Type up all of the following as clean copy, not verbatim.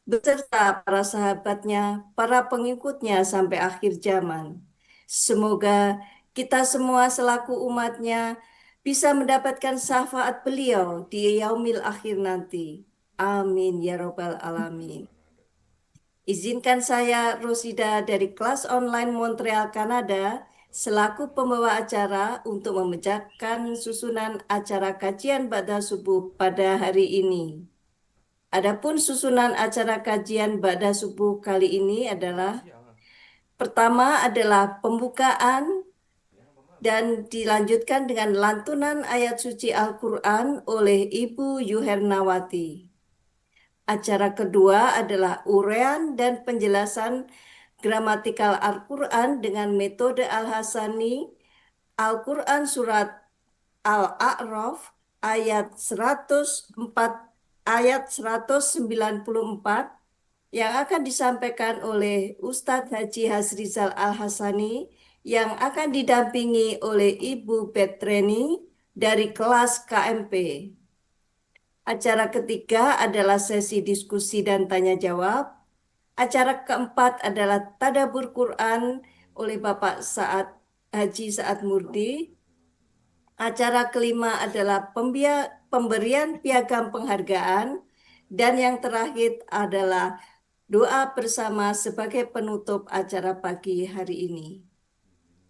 beserta para sahabatnya, para pengikutnya sampai akhir zaman. Semoga kita semua selaku umatnya bisa mendapatkan syafaat beliau di yaumil akhir nanti. Amin ya robbal alamin. Izinkan saya, Rosida dari kelas online Montreal, Kanada, selaku pembawa acara untuk memecahkan susunan acara kajian Ba'da Subuh pada hari ini. Adapun susunan acara kajian Ba'da Subuh kali ini adalah pertama adalah pembukaan dan dilanjutkan dengan lantunan ayat suci Al-Quran oleh Ibu Yuhernawati. Acara kedua adalah uraian dan penjelasan gramatikal Al-Quran dengan metode Al-Hasani, Al-Quran Surat Al-A'raf ayat 104 ayat 194 yang akan disampaikan oleh Ustadz Haji Hasrizal Al-Hasani yang akan didampingi oleh Ibu Petreni dari kelas KMP. Acara ketiga adalah sesi diskusi dan tanya jawab. Acara keempat adalah Tadabur Quran oleh Bapak Haji Saad Murdi. Acara kelima adalah pemberian piagam penghargaan. Dan yang terakhir adalah doa bersama sebagai penutup acara pagi hari ini.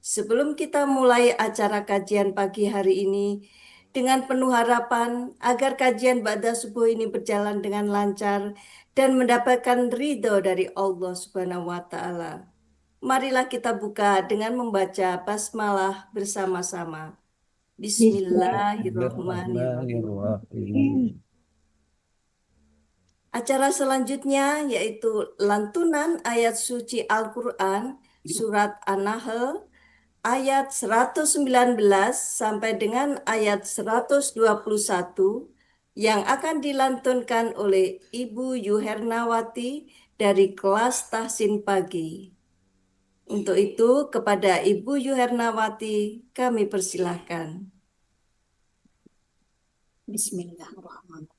Sebelum kita mulai acara kajian pagi hari ini, dengan penuh harapan agar kajian Ba'da Subuh ini berjalan dengan lancar dan mendapatkan ridho dari Allah Subhanahu wa Ta'ala. Marilah kita buka dengan membaca basmalah bersama-sama. Bismillahirrahmanirrahim. Bismillahirrahmanirrahim. Acara selanjutnya yaitu lantunan ayat suci Al-Quran surat An-Nahl ayat 119 sampai dengan ayat 121 yang akan dilantunkan oleh Ibu Yuhernawati dari kelas Tahsin Pagi. Untuk itu kepada Ibu Yuhernawati kami persilahkan. Bismillahirrahmanirrahim.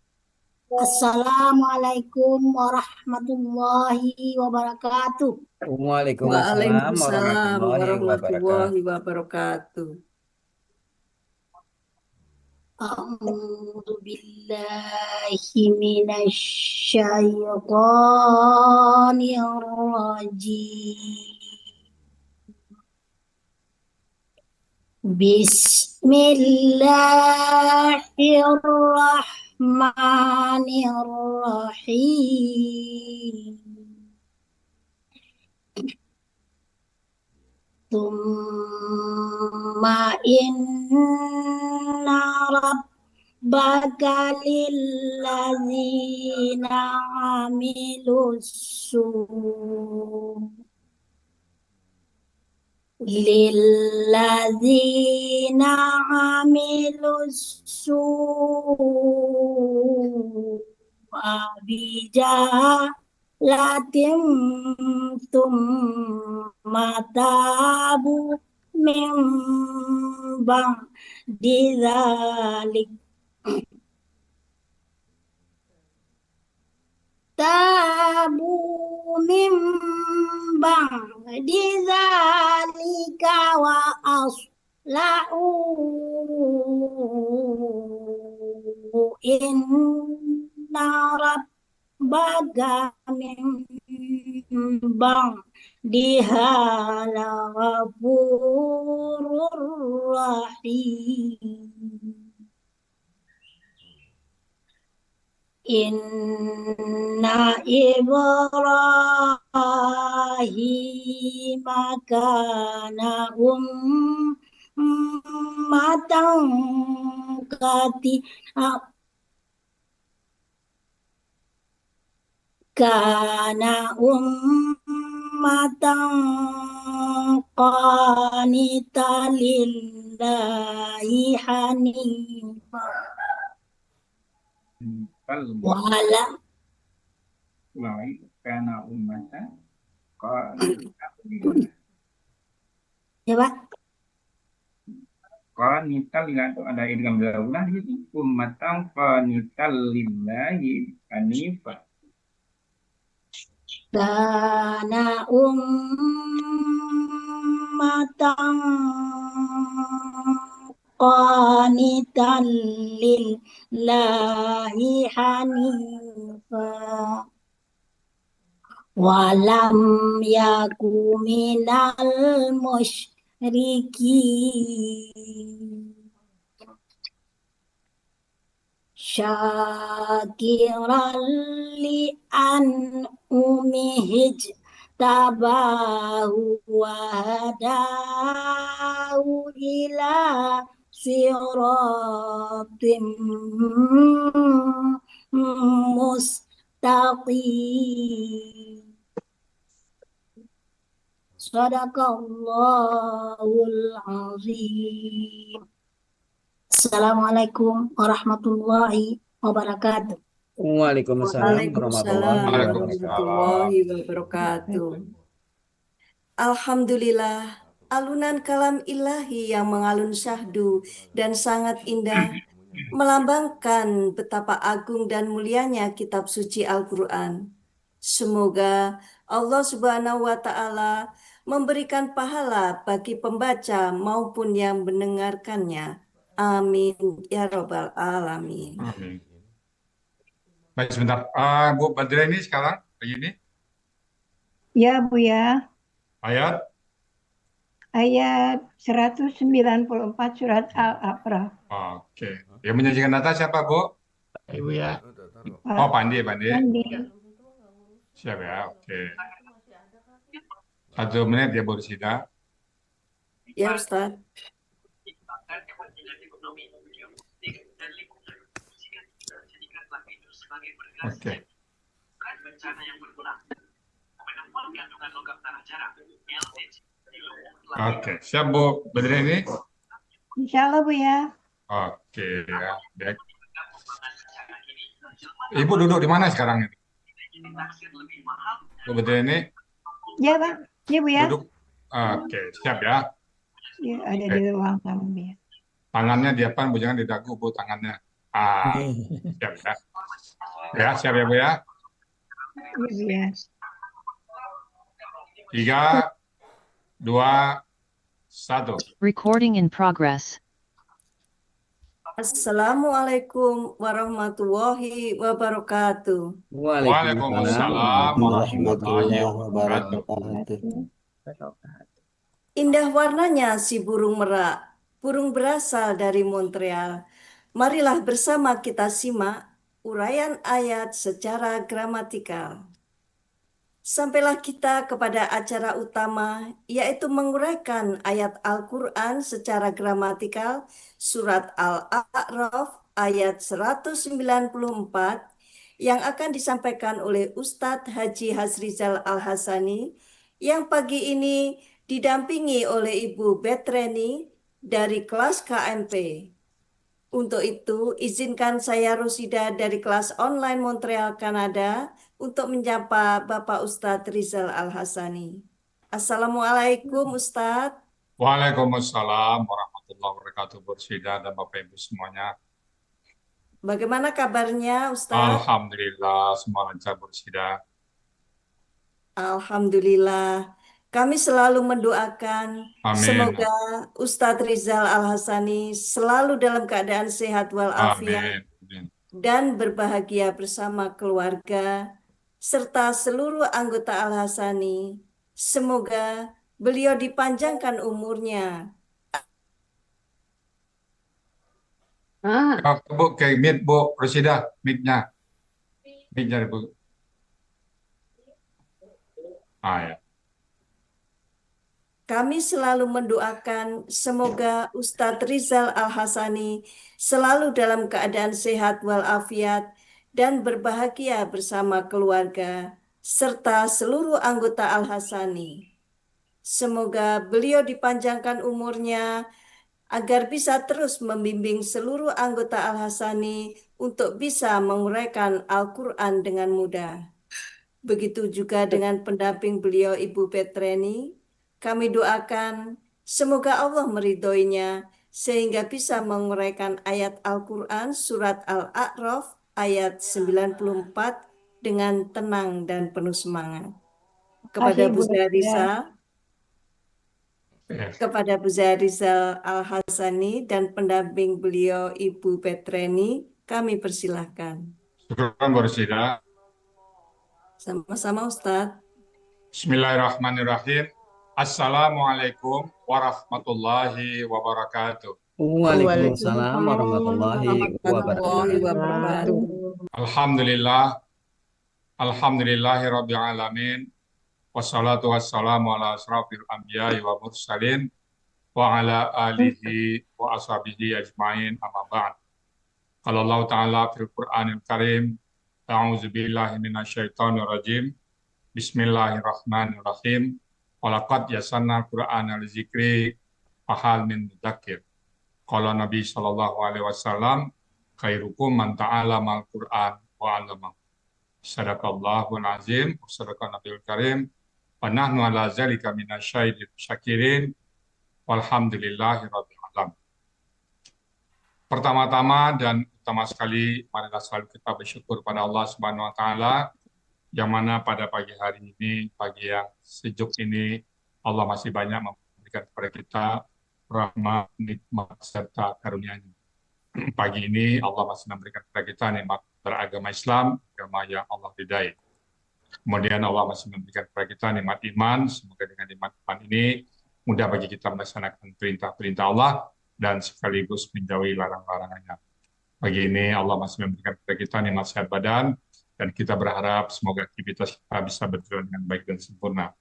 Assalamualaikum warahmatullahi wabarakatuh. Waalaikumsalam Waalaikumsalam warahmatullahi warahmatullahi wabarakatuh. wabarakatuh. A'udzu billahi minasyaitonir rajim. Bismillahirrahmanirrahim. Tsumma inna rabbaka lillazina amilus lillazina amilus bijahalatin tsumma tabu min ba'di dzalik tabu min ba'di dzalika wa aslahu inna rabbaga min ba'diha laghafurur rahim. Inna Ibrahim kana ummatan kana ummatan qanitan lillahi hanifan wala karena umatnya ya Pak. qanital nggak tuh ada idgham daulah gitu ummatan qanital lillahi hanifah. kana ummatan qanitan lillahi hanifa walam yaku minal musyrikin syakiran li an umihij tabahu wa hadahu ila siratim mustaqim. Sadaqallahul azim. Assalamualaikum warahmatullahi wabarakatuh. Waalaikumsalam Waalaikumsalam warahmatullahi wabarakatuh. warahmatullahi wabarakatuh. Alhamdulillah, alunan kalam ilahi yang mengalun syahdu dan sangat indah melambangkan betapa agung dan mulianya kitab suci Al-Quran. Semoga Allah Subhanahu wa Ta'ala memberikan pahala bagi pembaca maupun yang mendengarkannya. Amin ya Rabbal Alamin. Amin. Baik, sebentar. Bu Badria ini sekarang begini Ya, Bu ya. ayat. Ayat 194 surat Al-A'raf. Oke. Yang menyajikan data siapa, Bu? Ibu ya. Oh, Pandi, Pandi. Andi. Siap ya. Oke. 1 menit ya, Bu Risida. Ya Ustaz. Oke. Oke. Siap, Bu Badria ini? Insya Allah, Bu ya. Oke ya. Baik. Ibu duduk di mana sekarang ini? Bu Badria ini Ya, Bang. Ya, Bu ya. duduk. Oke, siap ya. Ya, ada di ruang tamu, Bu ya. Tangannya di depan, Bu, jangan di dagu, Bu, tangannya. Siap ya. Ya, siap ya, Bu ya. Ya, Bu ya. 3, 2, 1. Recording in progress. Assalamualaikum warahmatullahi wabarakatuh. Waalaikumsalam warahmatullahi wabarakatuh. Indah warnanya si burung merak, burung berasal dari Montreal. Marilah bersama kita simak uraian ayat secara gramatikal. Sampailah kita kepada acara utama, yaitu menguraikan ayat Al-Quran secara gramatikal, surat Al-A'raf ayat 194, yang akan disampaikan oleh Ustadz Haji Hasrizal Al-Hasani, yang pagi ini didampingi oleh Ibu Betreni dari kelas KMP. Untuk itu, izinkan saya Rosida dari kelas online Montreal, Kanada, untuk menyapa Bapak Ustadz Rizal Al-Hasani. Assalamualaikum Ustadz. Waalaikumsalam warahmatullahi wabarakatuh, Bu Risida dan Bapak Ibu semuanya. Bagaimana kabarnya Ustadz? Alhamdulillah, semua lancar, Bu Risida. Alhamdulillah. Kami selalu mendoakan Amin. semoga Ustadz Rizal Al-Hasani selalu dalam keadaan sehat walafiat Amin. dan berbahagia bersama keluarga serta seluruh anggota Al-Hasani. Semoga beliau dipanjangkan umurnya. Bu, kayak mute, Bu Risida, mute-nya. Mute-nya, Bu. Ya. Kami selalu mendoakan semoga Ustadz Rizal Al-Hasani selalu dalam keadaan sehat walafiat dan berbahagia bersama keluarga serta seluruh anggota Al-Hasani. Semoga beliau dipanjangkan umurnya agar bisa terus membimbing seluruh anggota Al-Hasani untuk bisa menguraikan Al-Quran dengan mudah. Begitu juga dengan pendamping beliau Ibu Petreni. Kami doakan semoga Allah meridhoinya sehingga bisa menguraikan ayat Al-Quran surat Al-A'raf ayat 94 dengan tenang dan penuh semangat. kepada Kasih Bu Bu Reza. Zairizal, Ya. kepada Bu Zairizal Al-Hasani dan pendamping beliau Ibu Petreni, kami persilahkan. Syukran Bu Rosida. Sama-sama Ustadz. Bismillahirrahmanirrahim. Assalamualaikum warahmatullahi wabarakatuh. Waalaikumsalam warahmatullahi Warahmatullahi wabarakatuh. wabarakatuh. Alhamdulillah, alhamdulillahi rabbil alamin. Wassalatu wassalamu ala asrafil anbiya'i wa mursalin wa ala alihi wa ashabihi ajmain amma ba'd. Qala Allah Ta'ala fil Qur'anil Karim, a'udzu billahi minasyaitonir rajim. Bismillahirrahmanirrahim. Walaqad yasanna Qur'ana lizikri fahal min mudzakir. Qala Nabi sallallahu alaihi wasallam, khairukum man ta'allama al-Qur'an wa 'allama. Sadaqallahul azim, sadaqan nabiyul karim. Wa nahnu ala zalika minasyahidin syakirin. Walhamdulillahi rabbil alamin. Pertama-tama dan utama sekali, marilah selalu kita bersyukur pada Allah Subhanahu wa taala yang mana pada pagi hari ini, pagi yang sejuk ini, Allah masih banyak memberikan kepada kita rahmat, nikmat, serta karunia-Nya. Pagi ini Allah masih memberikan kepada kita nikmat beragama Islam, agama yang Allah ridai. Kemudian Allah masih memberikan kepada kita nikmat iman, semoga dengan nikmat iman ini mudah bagi kita melaksanakan perintah-perintah Allah dan sekaligus menjauhi larang-larangannya. Pagi ini Allah masih memberikan kepada kita nikmat sehat badan, dan kita berharap semoga aktivitas kita bisa berjalan dengan baik dan sempurna.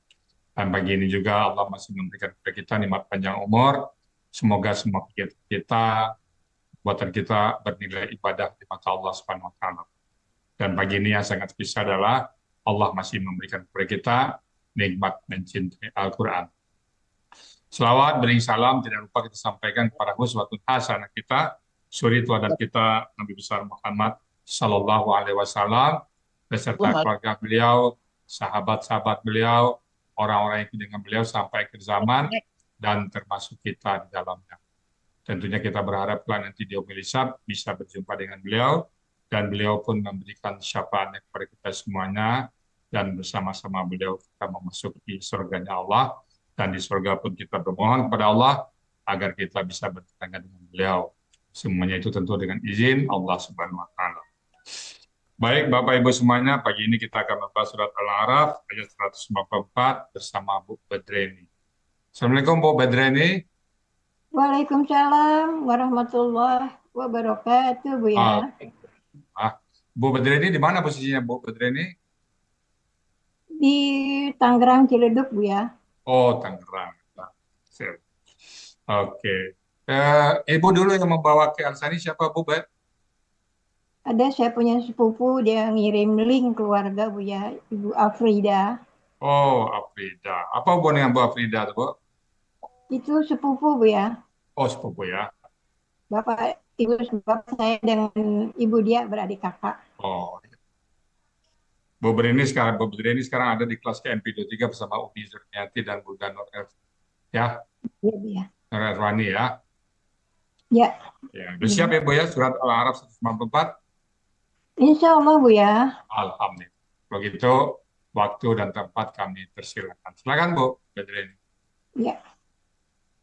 Dan pagi ini juga Allah masih memberikan kepada kita nikmat panjang umur, semoga semua kegiatan kita, buatan kita bernilai ibadah di mata Allah Subhanahu wa taala. Dan pagi ini yang sangat spesial adalah Allah masih memberikan kepada kita nikmat mencintai Al-Qur'an. Selawat beri salam tidak lupa kita sampaikan kepada uswatun hasanah kita, suri teladan kita Nabi besar Muhammad sallallahu alaihi wasallam beserta keluarga beliau, sahabat-sahabat beliau, orang-orang yang dengan beliau sampai akhir zaman dan termasuk kita di dalamnya. Tentunya kita berharap nanti di yaumil hisab bisa berjumpa dengan beliau dan beliau pun memberikan syafaatnya kepada kita semuanya dan bersama-sama beliau kita memasuki surganya Allah dan di surga pun kita bermohon kepada Allah agar kita bisa bertetangga dengan beliau. Semuanya itu tentu dengan izin Allah Subhanahu wa taala. Baik Bapak Ibu semuanya, pagi ini kita akan membahas surat Al-A'raf ayat 154 bersama Bu Badreni. Assalamualaikum Bu Badreni. Waalaikumsalam warahmatullahi wabarakatuh, Bu ya. Bu Badreni di mana posisinya Bu Badreni? Di Tangerang Ciledug, Bu ya. Oh, Tangerang. Sip. Oke. Ibu dulu yang membawa ke Al-Sani siapa Bu Bad? Ada saya punya sepupu, dia ngirim link keluarga, Bu ya, Ibu Afrida. Oh, Afrida. Apa hubungan dengan Bu Afrida, Bu? Itu sepupu, Bu ya. Oh, sepupu ya. Bapak saya dengan ibu dia beradik kakak. Oh. Bu Badreni sekarang ada di kelas KMP 23 bersama Umi Zurniati dan Bu Danur ya. Iya, Bu ya. Nur Erwani ya. Ya. Ya, udah siap ya Bu ya surat Al-A'raf 154? Insya Allah, Bu ya. Alhamdulillah. Kalau gitu, waktu dan tempat kami persilakan. Silakan Bu Badreni. Ya.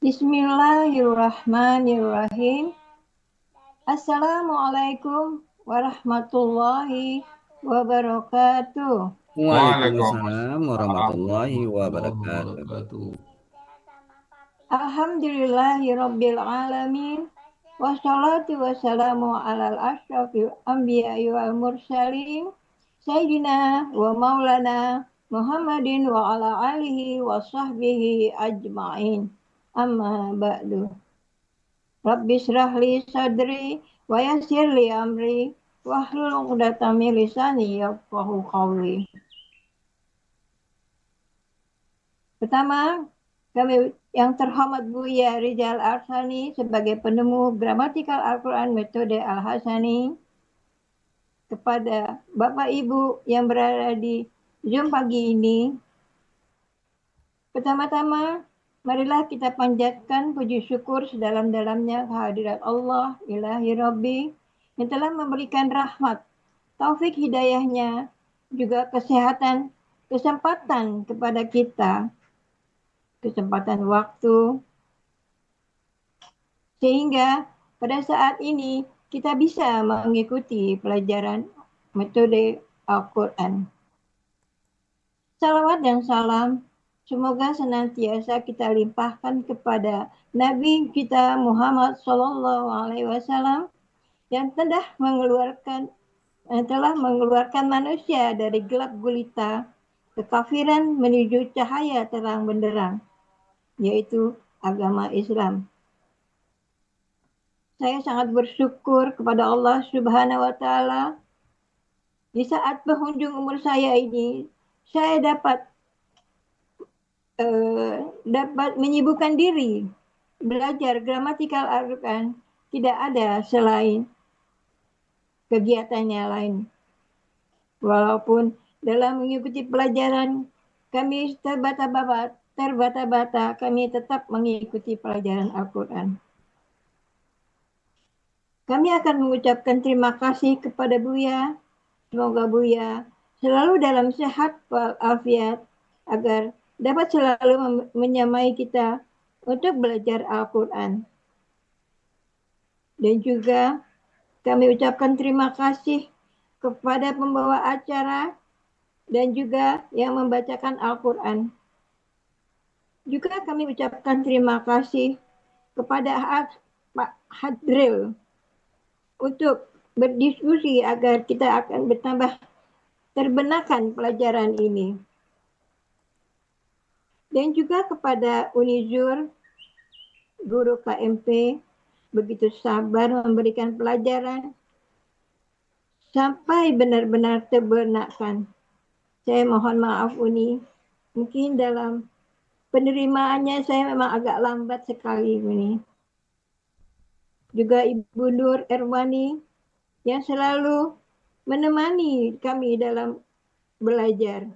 Bismillahirrahmanirrahim. Assalamualaikum warahmatullahi wabarakatuh. Waalaikumsalam warahmatullahi wabarakatuh. Alhamdulillahirabbil alamin. Wassalatu wassalamu alal asyrafil anbiya'i wal mursalin. Sayyidina wa maulana Muhammadin wa ala alihi wa sahbihi ajma'in. Amma ba'du. Rabbi shrah li sadri wa yassir li amri wahlul 'uqdatam min lisani yafqahu qawli. Pertama, kami yang terhormat Buya Rizal Al-Hasani sebagai penemu gramatikal Al-Quran metode Al-Hasani, kepada Bapak Ibu yang berada di Zoom pagi ini, pertama-tama marilah kita panjatkan puji syukur sedalam-dalamnya kehadirat Allah Ilahi Rabbi yang telah memberikan rahmat, taufik hidayahnya, juga kesehatan, kesempatan kepada kita, kesempatan waktu, sehingga pada saat ini kita bisa mengikuti pelajaran metode Al-Quran. Salawat dan salam semoga senantiasa kita limpahkan kepada Nabi kita Muhammad SAW yang telah mengeluarkan manusia dari gelap gulita kekafiran menuju cahaya terang benderang, yaitu agama Islam. Saya sangat bersyukur kepada Allah Subhanahu wa Ta'ala. Di saat penghujung umur saya ini, saya dapat menyibukkan diri belajar gramatikal Al-Quran. Tidak ada selain kegiatannya lain. Walaupun dalam mengikuti pelajaran kami terbata-bata, kami tetap mengikuti pelajaran Al-Quran. Kami akan mengucapkan terima kasih kepada Buya. Semoga Buya selalu dalam sehat walafiat agar dapat selalu menyamai kita untuk belajar Al-Quran. Dan juga kami ucapkan terima kasih kepada pembawa acara dan juga yang membacakan Al-Quran. Juga kami ucapkan terima kasih kepada Pak Hadril untuk berdiskusi agar kita akan bertambah terbenakan pelajaran ini. Dan juga kepada Unizur, guru KMP, begitu sabar memberikan pelajaran sampai benar-benar terbenakkan. Saya mohon maaf Uni, mungkin dalam penerimaannya saya memang agak lambat sekali Uni. Juga Ibu Nur Erwani yang selalu menemani kami dalam belajar.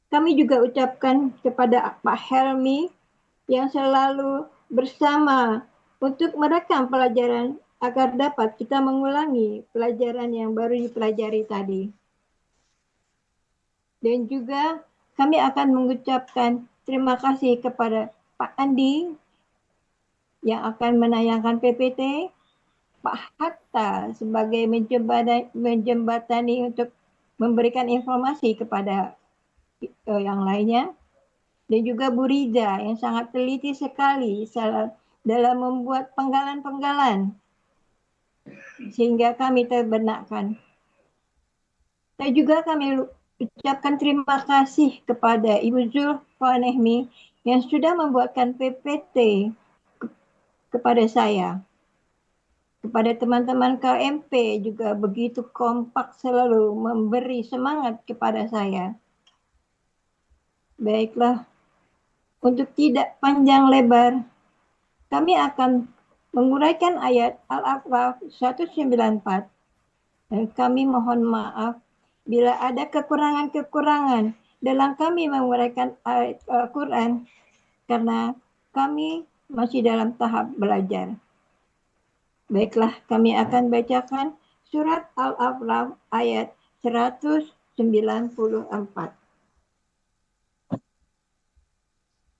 Kami juga ucapkan kepada Pak Helmi yang selalu bersama untuk merekam pelajaran agar dapat kita mengulangi pelajaran yang baru dipelajari tadi. Dan juga kami akan mengucapkan terima kasih kepada Pak Andi yang akan menayangkan PPT, Pak Hatta sebagai menjembatani untuk memberikan informasi kepada yang lainnya, dan juga Bu Rida yang sangat teliti sekali dalam membuat penggalan-penggalan sehingga kami terbenakkan. Dan juga kami ucapkan terima kasih kepada Ibu Zulfanehmi yang sudah membuatkan PPT kepada saya. Kepada teman-teman KMP juga begitu kompak selalu memberi semangat kepada saya. Baiklah, untuk tidak panjang lebar, kami akan menguraikan ayat Al-A'raf 194. Dan kami mohon maaf bila ada kekurangan-kekurangan dalam kami menguraikan ayat Al-Quran karena kami masih dalam tahap belajar. Baiklah, kami akan bacakan surat Al-A'raf ayat 194.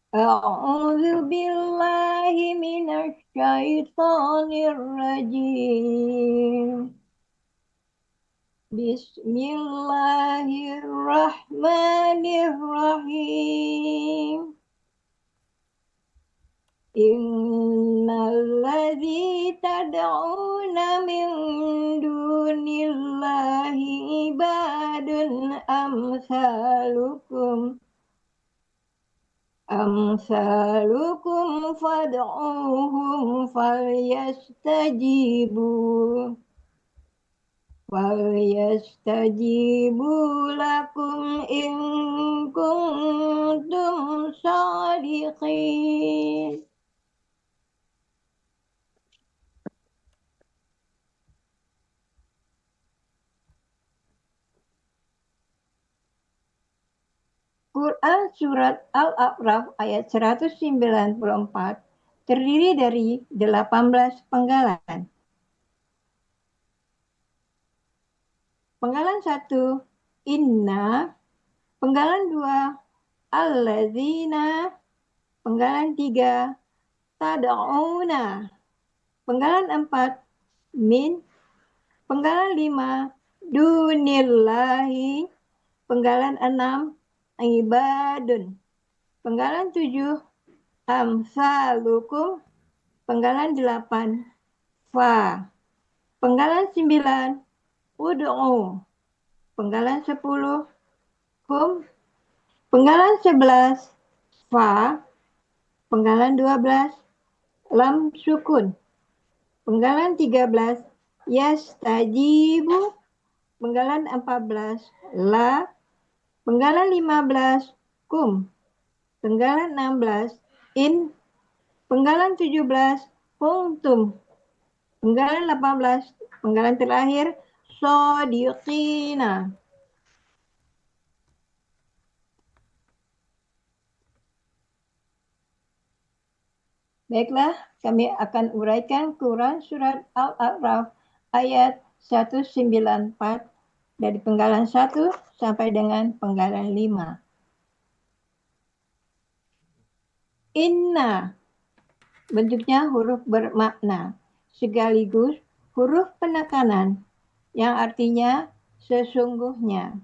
A'udzu billahi minasy syaithanir rajim. Bismillahirrahmanirrahim. Innalladzi tad'una min dunillahi ibadun amsalukum fad'uhum falyastajibu lakum in kuntum shadiqin. Quran Surat Al-A'raf ayat 194 terdiri dari 18 penggalan. Penggalan 1, Inna Penggalan 2, allazina. Penggalan 3, tad'una. Penggalan 4, min. Penggalan 5, dunillahi. Penggalan 6, ibadun. Penggalan 7, amsalukum. Penggalan 8, fa. Penggalan 9, ud'u. Penggalan 10, hum. Penggalan 11, fa. Penggalan 12, lam sukun. Penggalan 13, yastajibu. Penggalan 14, la. Penggalan 15, kum. Penggalan 16, in. Penggalan 17, kuntum. Penggalan 18, penggalan terakhir, shodiqina. Baiklah, kami akan uraikan Quran Surat Al-A'raf ayat 194 dari penggalan 1 sampai dengan penggalan 5. Inna, bentuknya huruf bermakna, sekaligus huruf penekanan yang artinya sesungguhnya.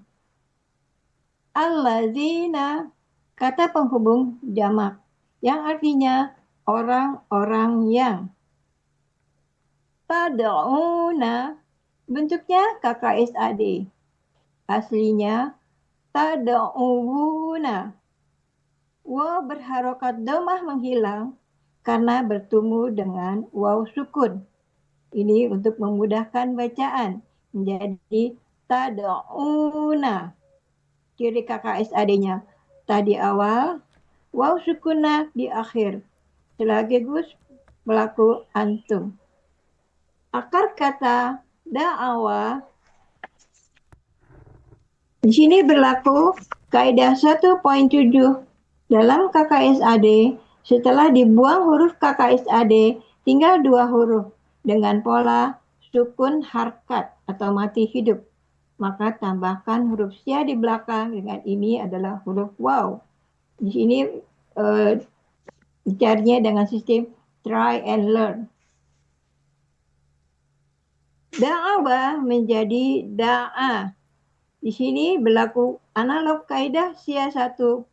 Allazina, kata penghubung jamak yang artinya orang-orang yang. Tad'una, bentuknya KKSAD. Aslinya tad'una. Waw berharokat domah menghilang karena bertemu dengan waw sukun. Ini untuk memudahkan bacaan menjadi tad'una. Ciri KKSAD-nya tadi awal, waw sukunah di akhir. Sekaligus pelaku antum. Akar kata da'awa di sini berlaku kaidah 1.7 dalam KKSAD. Setelah dibuang huruf KKSAD, tinggal 2 huruf dengan pola sukun harkat atau mati hidup. Maka tambahkan huruf sya di belakang dengan ini adalah huruf waw. Di sini dicarinya dengan sistem try and learn. Da'awa menjadi da'a. Di sini berlaku analog kaidah sya 1.2.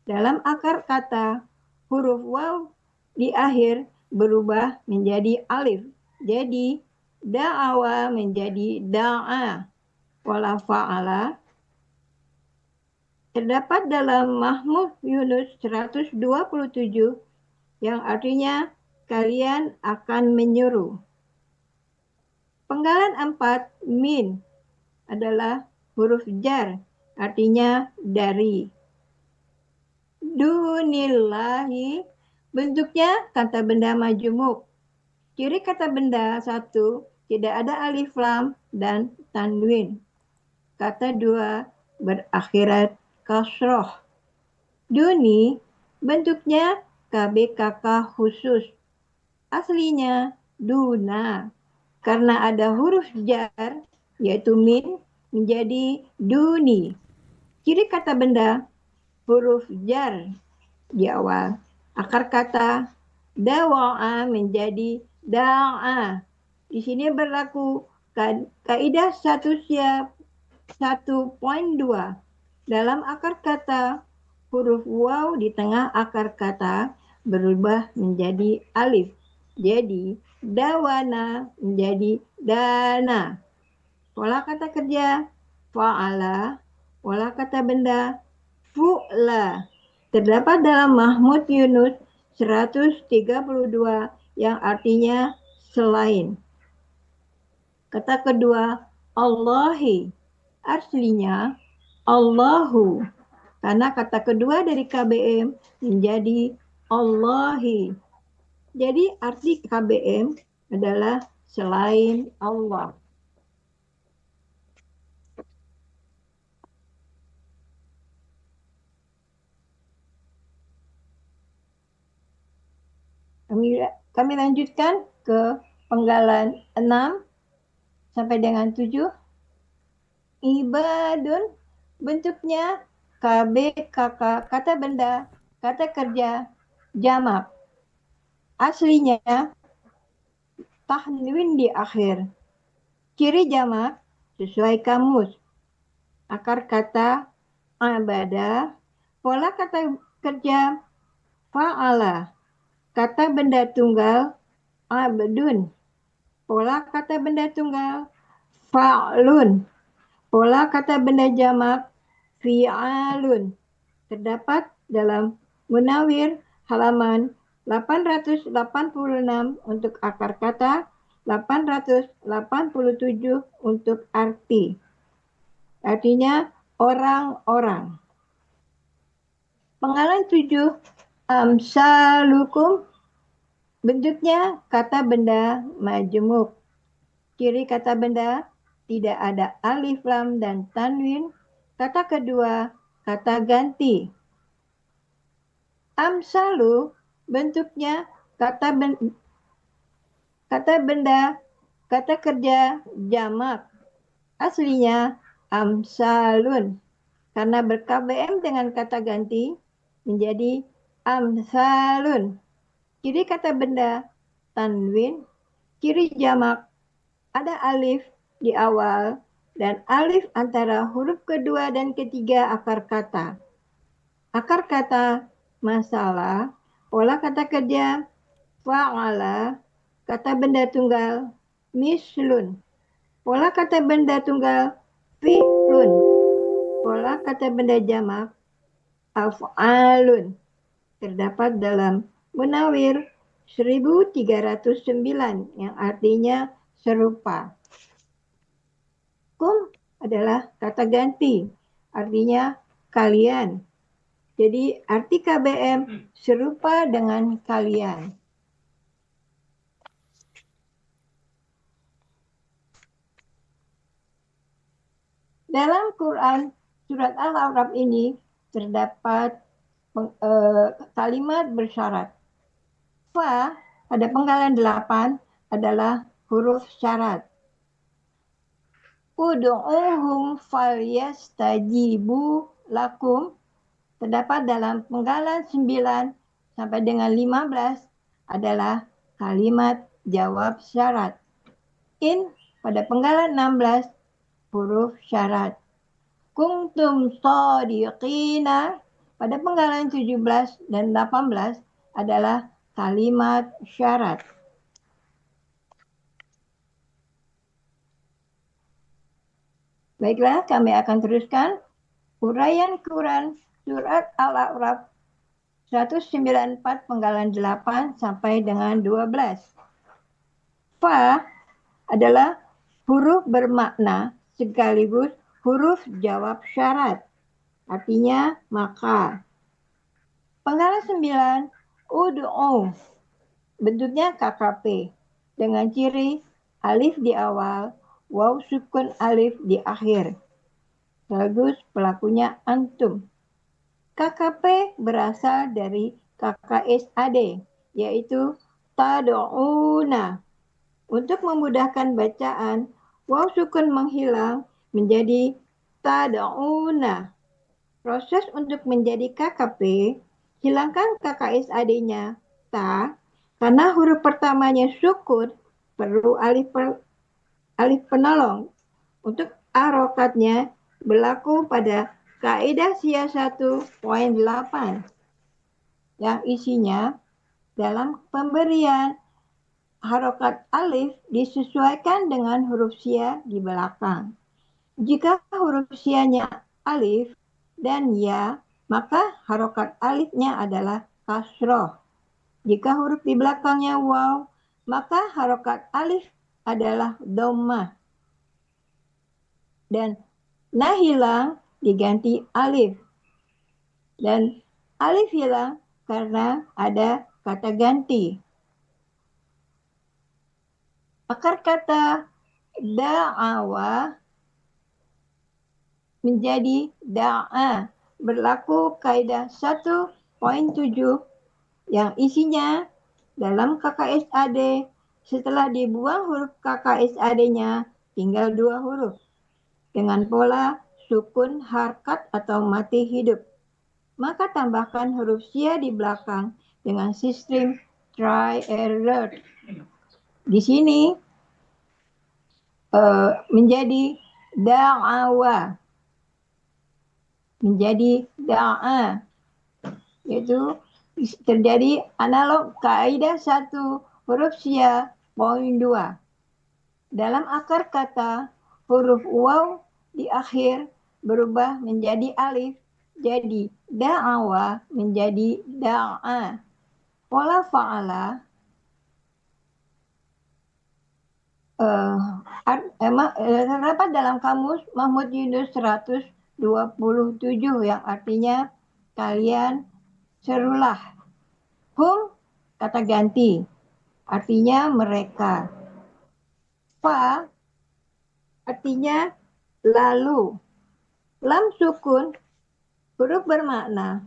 Dalam akar kata, huruf waw di akhir berubah menjadi alif. Jadi, da'awa menjadi da'a. Wala fa'ala terdapat dalam Mahmud Yunus 127 yang artinya kalian akan menyuruh. Penggalan 4, min, adalah huruf jar, artinya dari. Dunillahi, bentuknya kata benda majemuk. Ciri kata benda 1, tidak ada alif lam dan tanwin. Kata 2, berakhirat kasroh. Duni, bentuknya KBKK khusus. Aslinya duna. Karena ada huruf jar, yaitu min, menjadi duni. Ciri kata benda, huruf jar di awal. Akar kata dawa'a menjadi da'a. Di sini berlaku kaidah 1.2. Dalam akar kata, huruf waw di tengah akar kata berubah menjadi alif. Jadi, dawana menjadi dana. Pola kata kerja, fa'ala. Pola kata benda, fu'la. Terdapat dalam Mahmud Yunus 132 yang artinya selain. Kata kedua, Allahi. Aslinya Allahu. Karena kata kedua dari KBM menjadi Allahi. Jadi arti KBM adalah selain Allah. Kami lanjutkan ke penggalan 6 sampai dengan 7. Ibadun, Bentuknya KB, KK, kata benda, kata kerja, jamak. Aslinya tanwin di akhir. Ciri jamak sesuai kamus. Akar kata abada, pola kata kerja fa'ala, kata benda tunggal abdun, pola kata benda tunggal fa'lun, pola kata benda jamak fi'alun. Terdapat dalam Munawir halaman 886 untuk akar kata, 887 untuk arti. Artinya orang-orang. Penggalan 7, amsalukum, bentuknya kata benda majemuk. Ciri kata benda tidak ada alif, lam, dan tanwin. Kata kedua, kata ganti. Amsalu, bentuknya kata benda, kata kerja jamak. Aslinya amsalun. Karena ber-KBM dengan kata ganti menjadi amsalun. Ciri kata benda tanwin, ciri jamak ada alif di awal dan alif antara huruf kedua dan ketiga akar kata. Akar kata masalah, pola kata kerja fa'ala, kata benda tunggal mislun, pola kata benda tunggal fi'lun, pola kata benda jamak af'alun. Terdapat dalam Munawir 1309 yang artinya serupa. Kum adalah kata ganti, artinya kalian. Jadi arti KBM serupa dengan kalian. Dalam Quran surat Al-A'raf ini terdapat kalimat bersyarat. Fa pada penggalan 8 adalah huruf syarat. Ud'uhum falyastajibu lakum terdapat dalam penggalan 9 sampai dengan 15 adalah kalimat jawab syarat. In pada penggalan 16 huruf syarat. Kuntum shadiqina pada penggalan 17 dan 18 adalah kalimat syarat. Baiklah, kami akan teruskan uraian Quran surat Al-A'raf 194 penggalan 8 sampai dengan 12. Fa adalah huruf bermakna sekaligus huruf jawab syarat. Artinya maka. Penggalan 9, ud'u, bentuknya KKP dengan ciri alif di awal, waw sukun alif di akhir. Sekaligus pelakunya antum. KKP berasal dari KKSAD, yaitu tad'una. Untuk memudahkan bacaan, waw sukun menghilang menjadi tad'una. Proses untuk menjadi KKP, hilangkan KKSAD-nya ta, karena huruf pertamanya sukun, perlu alif penolong. Untuk harokatnya berlaku pada kaidah SIA 1.8 yang isinya dalam pemberian harokat alif disesuaikan dengan huruf SIA di belakang. Jika huruf SIA-nya alif dan ya, maka harokat alifnya adalah kasroh. Jika huruf di belakangnya waw, maka harokat alif adalah dhammah. Dan nah hilang diganti alif. Dan alif hilang karena ada kata ganti. Akar kata da'awa menjadi da'a. Berlaku kaidah 1.7 yang isinya dalam KKSAD setelah dibuang huruf KKSAD-nya tinggal 2 huruf dengan pola sukun, harkat, atau mati hidup. Maka tambahkan huruf sia di belakang dengan sistem try alert. Di sini menjadi da'awa, menjadi da'a, yaitu terjadi analog kaidah 1 huruf sia poin 2. Dalam akar kata, huruf waw di akhir berubah menjadi alif, jadi da'awa menjadi da'a. Pola fa'ala terdapat dalam kamus Mahmud Yunus 127 yang artinya kalian serulah. Hum kata ganti, artinya mereka. Fa artinya lalu. Lam sukun huruf bermakna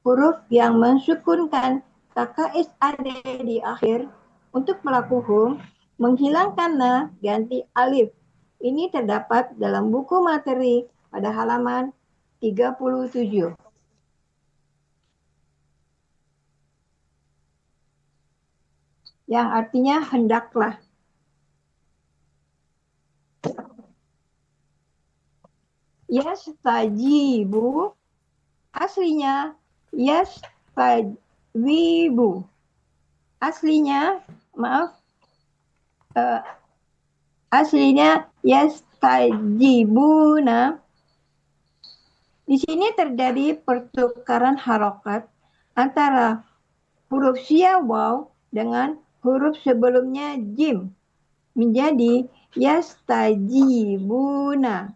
huruf yang mensukunkan KKS ada di akhir. Untuk pelaku hum, menghilangkan na ganti alif. Ini terdapat dalam buku materi pada halaman 37. Yang artinya hendaklah. Yastajibu aslinya yastajibu. Aslinya yastajibuna. Di sini terjadi pertukaran harokat antara huruf sia waw dengan huruf sebelumnya jim menjadi yastajibuna.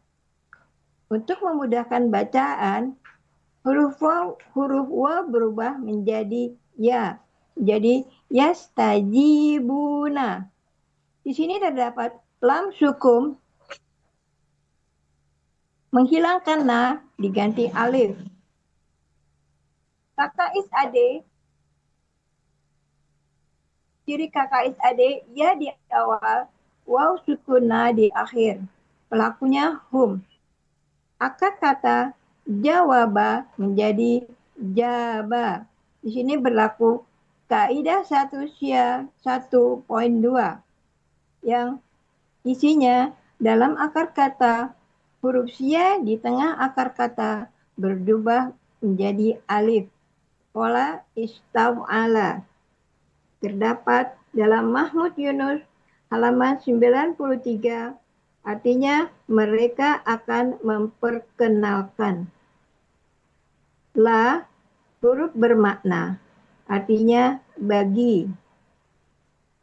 Untuk memudahkan bacaan, huruf waw berubah menjadi ya. Jadi yastajibuna. Di sini terdapat lam sukun menghilangkan na diganti alif. KKS ade, ciri KKS ade ya di awal, waw sukun na di akhir. Pelakunya hum. Akar kata jawaba menjadi jaba. Di sini berlaku kaidah 1 sia 1.2 yang isinya dalam akar kata huruf sia di tengah akar kata berubah menjadi alif. Pola istaf'ala terdapat dalam Mahmud Yunus halaman 93. Artinya mereka akan memperkenalkan. La huruf bermakna, artinya bagi.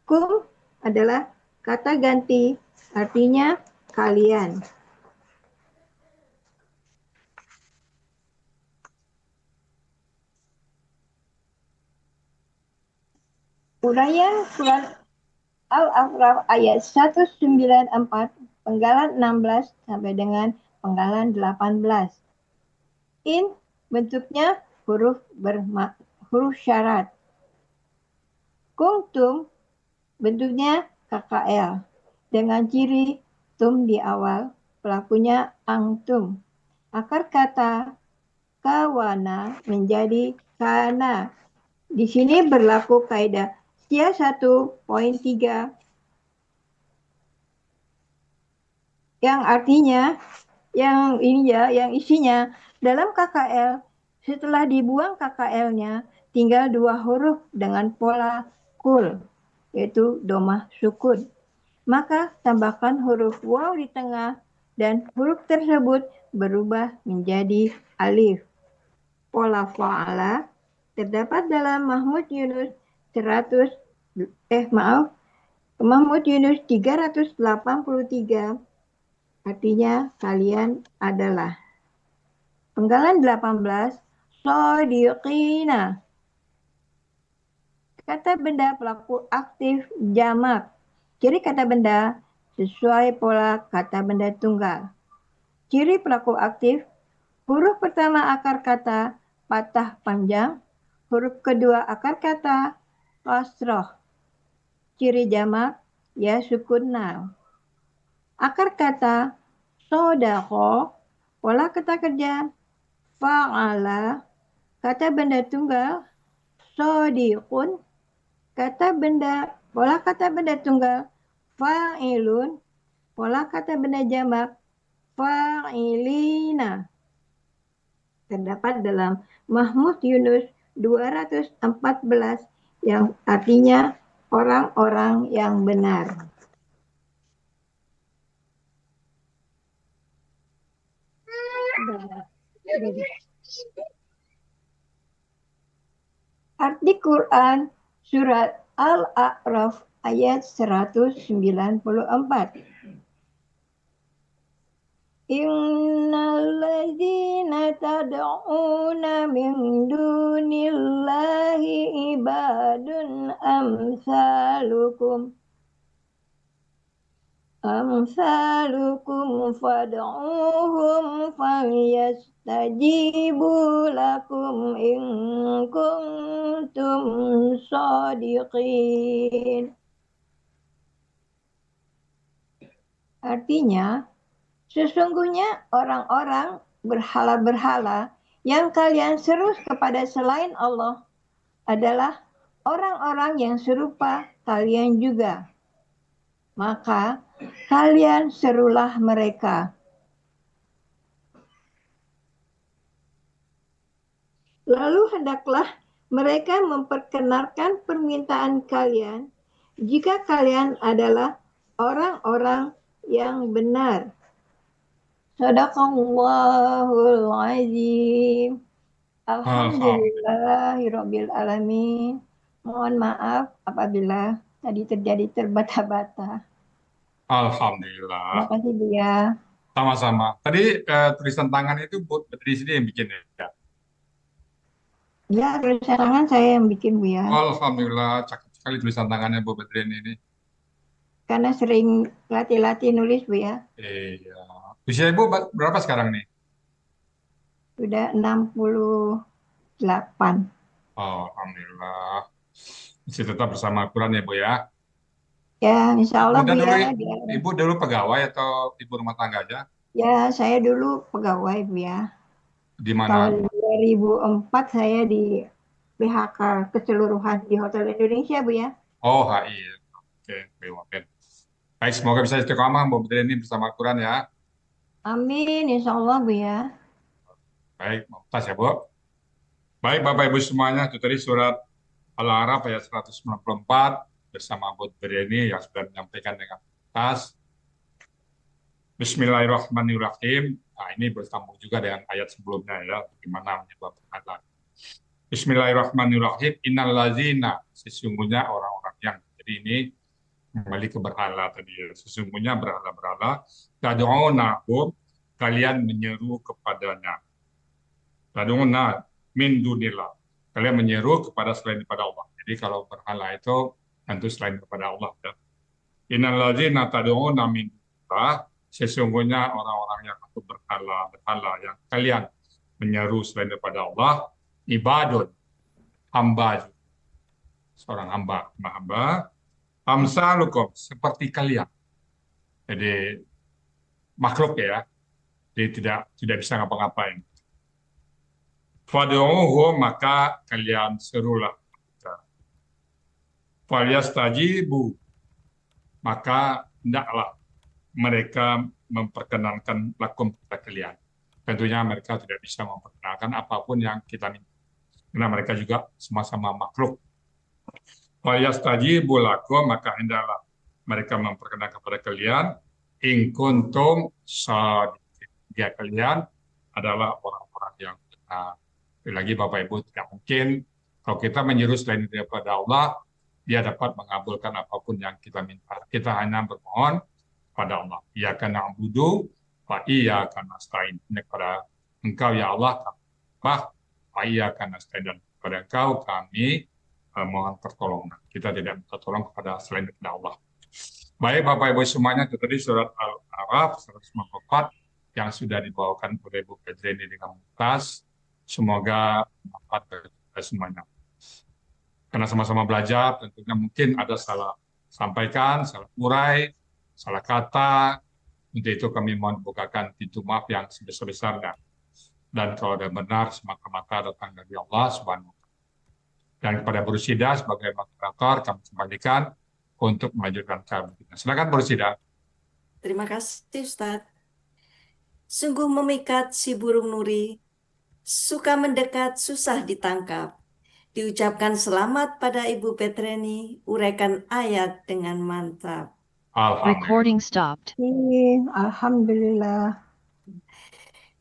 Kum adalah kata ganti, artinya kalian. Uraian surat Al-A'raf ayat 194 penggalan 16 sampai dengan penggalan 18. In bentuknya huruf syarat. Kuntum bentuknya KKL dengan ciri tum di awal, pelakunya angtum. Akar kata kawana menjadi kana. Di sini berlaku kaidah sia 1.3 yang artinya yang isinya dalam KKL setelah dibuang KKL-nya tinggal 2 huruf dengan pola kul, yaitu domah sukun. Maka tambahkan huruf waw di tengah dan huruf tersebut berubah menjadi alif. Pola fa'ala terdapat dalam Mahmud Yunus 383, artinya kalian adalah. Penggalan 18, shodiqina. Kata benda pelaku aktif jamak. Ciri kata benda sesuai pola kata benda tunggal. Ciri pelaku aktif, huruf pertama akar kata patah panjang, huruf kedua akar kata kasroh. Ciri jamak ya sukun nal. Akar kata sodako pola kata kerja fa'ala, kata benda tunggal shodiqun, pola kata benda tunggal fa'ilun, pola kata benda jamak fa'ilina. Terdapat dalam Mahmud Yunus 214 yang artinya orang-orang yang benar. Arti Quran surat Al-A'raf ayat 194. Innalladzina tad'una min dunillahi ibadun amsalukum fad'uhum falyastajibu lakum in kuntum shadiqin. Artinya, sesungguhnya orang-orang berhala-berhala yang kalian seru kepada selain Allah adalah orang-orang yang serupa kalian juga. Maka kalian serulah mereka. Lalu hendaklah mereka memperkenalkan permintaan kalian jika kalian adalah orang-orang yang benar. Shadaqallahul azim. Alhamdulillahirabbil alamin. Mohon maaf apabila tadi terjadi terbata-bata. Alhamdulillah. Terima kasih Buya. Sama-sama. Tadi tulisan tangan itu Bu Badri sendiri yang bikin ya? Ya, tulisan tangan saya yang bikin Buya. Alhamdulillah, cakep sekali tulisan tangannya Bu Badri ini. Karena sering latih-latih nulis Buya. Iya. Usia Ibu berapa sekarang nih? Sudah 68. Alhamdulillah. Masih tetap bersama Al-Quran ya Bu ya? Ya, insya Allah Udah dulu, Buya. Ibu dulu pegawai atau ibu rumah tangga aja? Ya, saya dulu pegawai Buya. Di mana? Tahun 2004 saya di PHK keseluruhan di Hotel Indonesia Buya. Oh, HI. Oke, BUMN. Baik, semoga bisa istiqomah Bu Badri ini bersama Al-Quran ya. Amin, insya Allah Buya. Baik, mumtaz ya Bu. Baik Bapak Ibu semuanya, itu tadi surat Al-A'raf ayat 194 bersama Bu Badri yang sudah menyampaikan dengan tuntas. Bismillahirrahmanirrahim. Nah, ini bersambung juga dengan ayat sebelumnya ya, bagaimana menyebabkan azab. Bismillahirrahmanirrahim. Innallazina, sesungguhnya orang-orang yang, jadi ini kembali ke berhala tadi ya. Sesungguhnya berhala-berhala, tad'unahum, kalian menyeru kepadanya. Tad'una min dunillah, kalian menyeru kepada selain daripada Allah. Jadi kalau berhala itu tentu selain kepada Allah ya. Innallazina tad'una min dunillah, sesungguhnya orang-orang yang aku berhala yang kalian menyeru selain daripada Allah, ibadun, hamba, seorang hamba, amsalukum, seperti kalian. Jadi makhluk ya, jadi tidak bisa ngapa-ngapain. Fad'uhu, maka kalian serulah mereka. Falyastajibu, maka hendaklah mereka memperkenalkan lakum kepada kalian. Tentunya mereka tidak bisa memperkenalkan apapun yang kita minta, karena mereka juga sama-sama makhluk. Falyastajibu lakum, maka hendaklah mereka memperkenalkan kepada kalian, in kuntum shadiqin, jika kalian adalah orang-orang yang benar. Lagi Bapak Ibu, tidak mungkin kalau kita menyeru selain daripada Allah, Dia dapat mengabulkan apapun yang kita minta. Kita hanya bermohon pada Allah. Iyyaka na'budu wa iyyaka nasta'in. Kepada Engkau ya Allah kami sembah, wa iyyaka nasta'in, dan kepada Engkau kami mohon pertolongan. Kita tidak minta tolong kepada selain daripada Allah. Baik Bapak Ibu semuanya, itu tadi surat Al-A'raf 194 yang sudah dibawakan oleh Bu Badri ini dengan mumtaz. Semoga bermanfaat bagi kita semuanya. Karena sama-sama belajar, tentunya mungkin ada salah sampaikan, salah urai, salah kata, Untuk itu kami mohon bukakan pintu maaf yang sebesar-besarnya. Dan kalau ada benar, semata-mata datang dari Allah Subhanahu wa Ta'ala. Dan kepada Bu Rusida sebagai moderator, kami kembalikan untuk melanjutkan kajian. Silakan Bu Rusida. Terima kasih Ustadz. Sungguh memikat si burung nuri, suka mendekat, susah ditangkap. Diucapkan selamat pada Ibu Petreni, uraikan ayat dengan mantap. Alhamdulillah. Recording stopped. Alhamdulillah.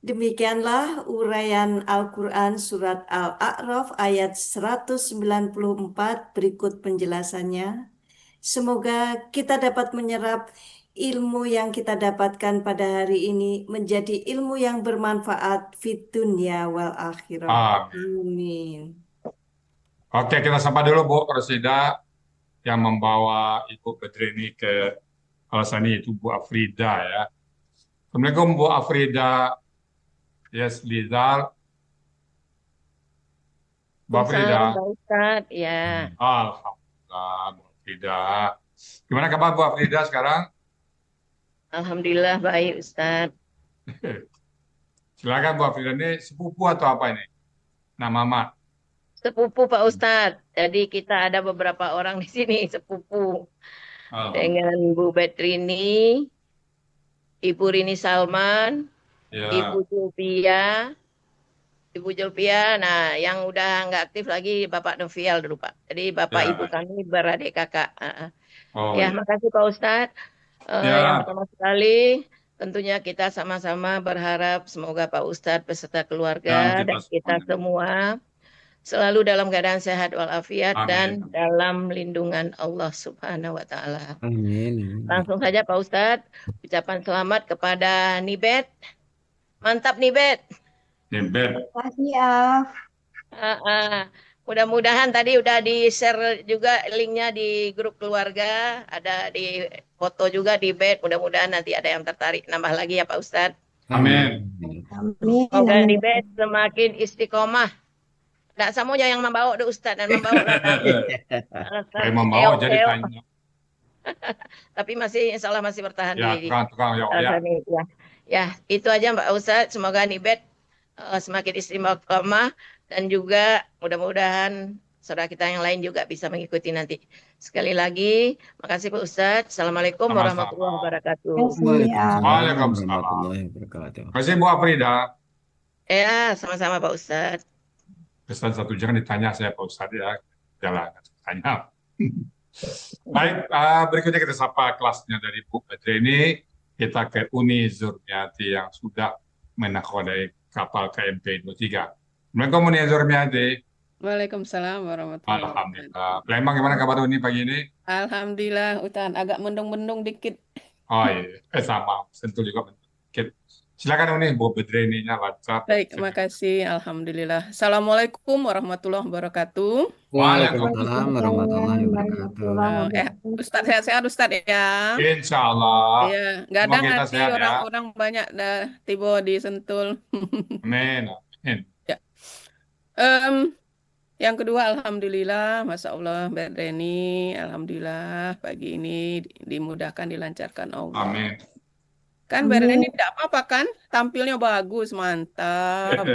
Demikianlah uraian Al-Quran Surat Al-A'raf ayat 194 berikut penjelasannya. Semoga kita dapat menyerap ilmu yang kita dapatkan pada hari ini menjadi ilmu yang bermanfaat fid dunya wal akhirah. Amin. Amin. Oke, kita sapa dulu Bu Rusida yang membawa Ibu Pedrini ke Al-Sani, itu Bu Afrida ya. Assalamualaikum Bu Afrida. Yes, Lizal. Bu Afrida. Pak Ustadz, ya. Alhamdulillah, Bu Afrida. Gimana kabar Bu Afrida sekarang? Alhamdulillah baik Ustadz. Silakan Bu Afrida, ini sepupu atau apa ini? Nama Mak. Sepupu Pak Ustadz. Jadi kita ada beberapa orang di sini sepupu. Dengan Bu Betrini, Ibu Rini Salman, Ya. Ibu Julpia. Nah, yang udah nggak aktif lagi Bapak Novial dulu Pak. Jadi Bapak Ya. Ibu kami beradik kakak. Oh, Ya, iya. makasih Pak Ustadz. Ya. Yang pertama sekali, tentunya kita sama-sama berharap semoga Pak Ustadz beserta keluarga Dan dan kita semua selalu dalam keadaan sehat walafiat Amin. dan dalam lindungan Allah Subhanahu wa Ta'ala. Amin. Langsung saja Pak Ustadz, ucapan selamat kepada Nibet. Mantap Nibet. Nibet. Terima kasih Af. Mudah-mudahan tadi udah di-share juga linknya di grup keluarga, ada di foto juga di bed. Mudah-mudahan nanti ada yang tertarik nambah lagi ya Pak Ustadz. Amin. Amin. Semoga Amin. di bed semakin istiqomah. Tidak samunya yang membawa do Ustadz dan membawa Saya membawa jadi tanya. Tapi masih insya Allah masih bertahan Ya, di tukang ya. ya, itu aja Mbak Ustadz. Semoga Nibet semakin istiqomah dan juga mudah-mudahan saudara kita yang lain juga bisa mengikuti nanti. Sekali lagi, makasih Pak Ustadz. Assalamualaikum Sama-sama. warahmatullahi wabarakatuh. Waalaikumsalam Waalaikumsalam. warahmatullahi wabarakatuh. Terima kasih Bu Afrida. Ya, sama-sama Pak Ustadz. Pesan 1 jam ditanya saya Pak Ustadz ya. Jalan tanya. Baik, berikutnya kita sapa kelasnya dari Bu Pedrini. Kita ke Uni Zurmiati yang sudah menakodai kapal KMP 23. Assalamualaikum Uni Zurmiati. Waalaikumsalam warahmatullahi wabarakatuh. Alhamdulillah. Lembang gimana kabar Uni pagi ini? Alhamdulillah, Utan agak mendung-mendung dikit. Oh iya, sama. Sentul juga sedikit. Silakan Uni, Bu Pedrini-nya lancar. Baik, makasih. Alhamdulillah. Assalamualaikum warahmatullahi wabarakatuh. Waalaikumsalam warahmatullahi wabarakatuh. Ustadz sehat-sehat Ustadz ya. Insya Allah. Ya, nggak ada Semoga kita nanti sehat ya. orang-orang banyak dah tiba di Sentul. Amin. Amin. Yang kedua, alhamdulillah, masya Allah, Mbak Reni, alhamdulillah pagi ini dimudahkan, dilancarkan Allah. Amin. Kan Mbak Reni tidak apa-apa kan? Tampilnya bagus, mantap.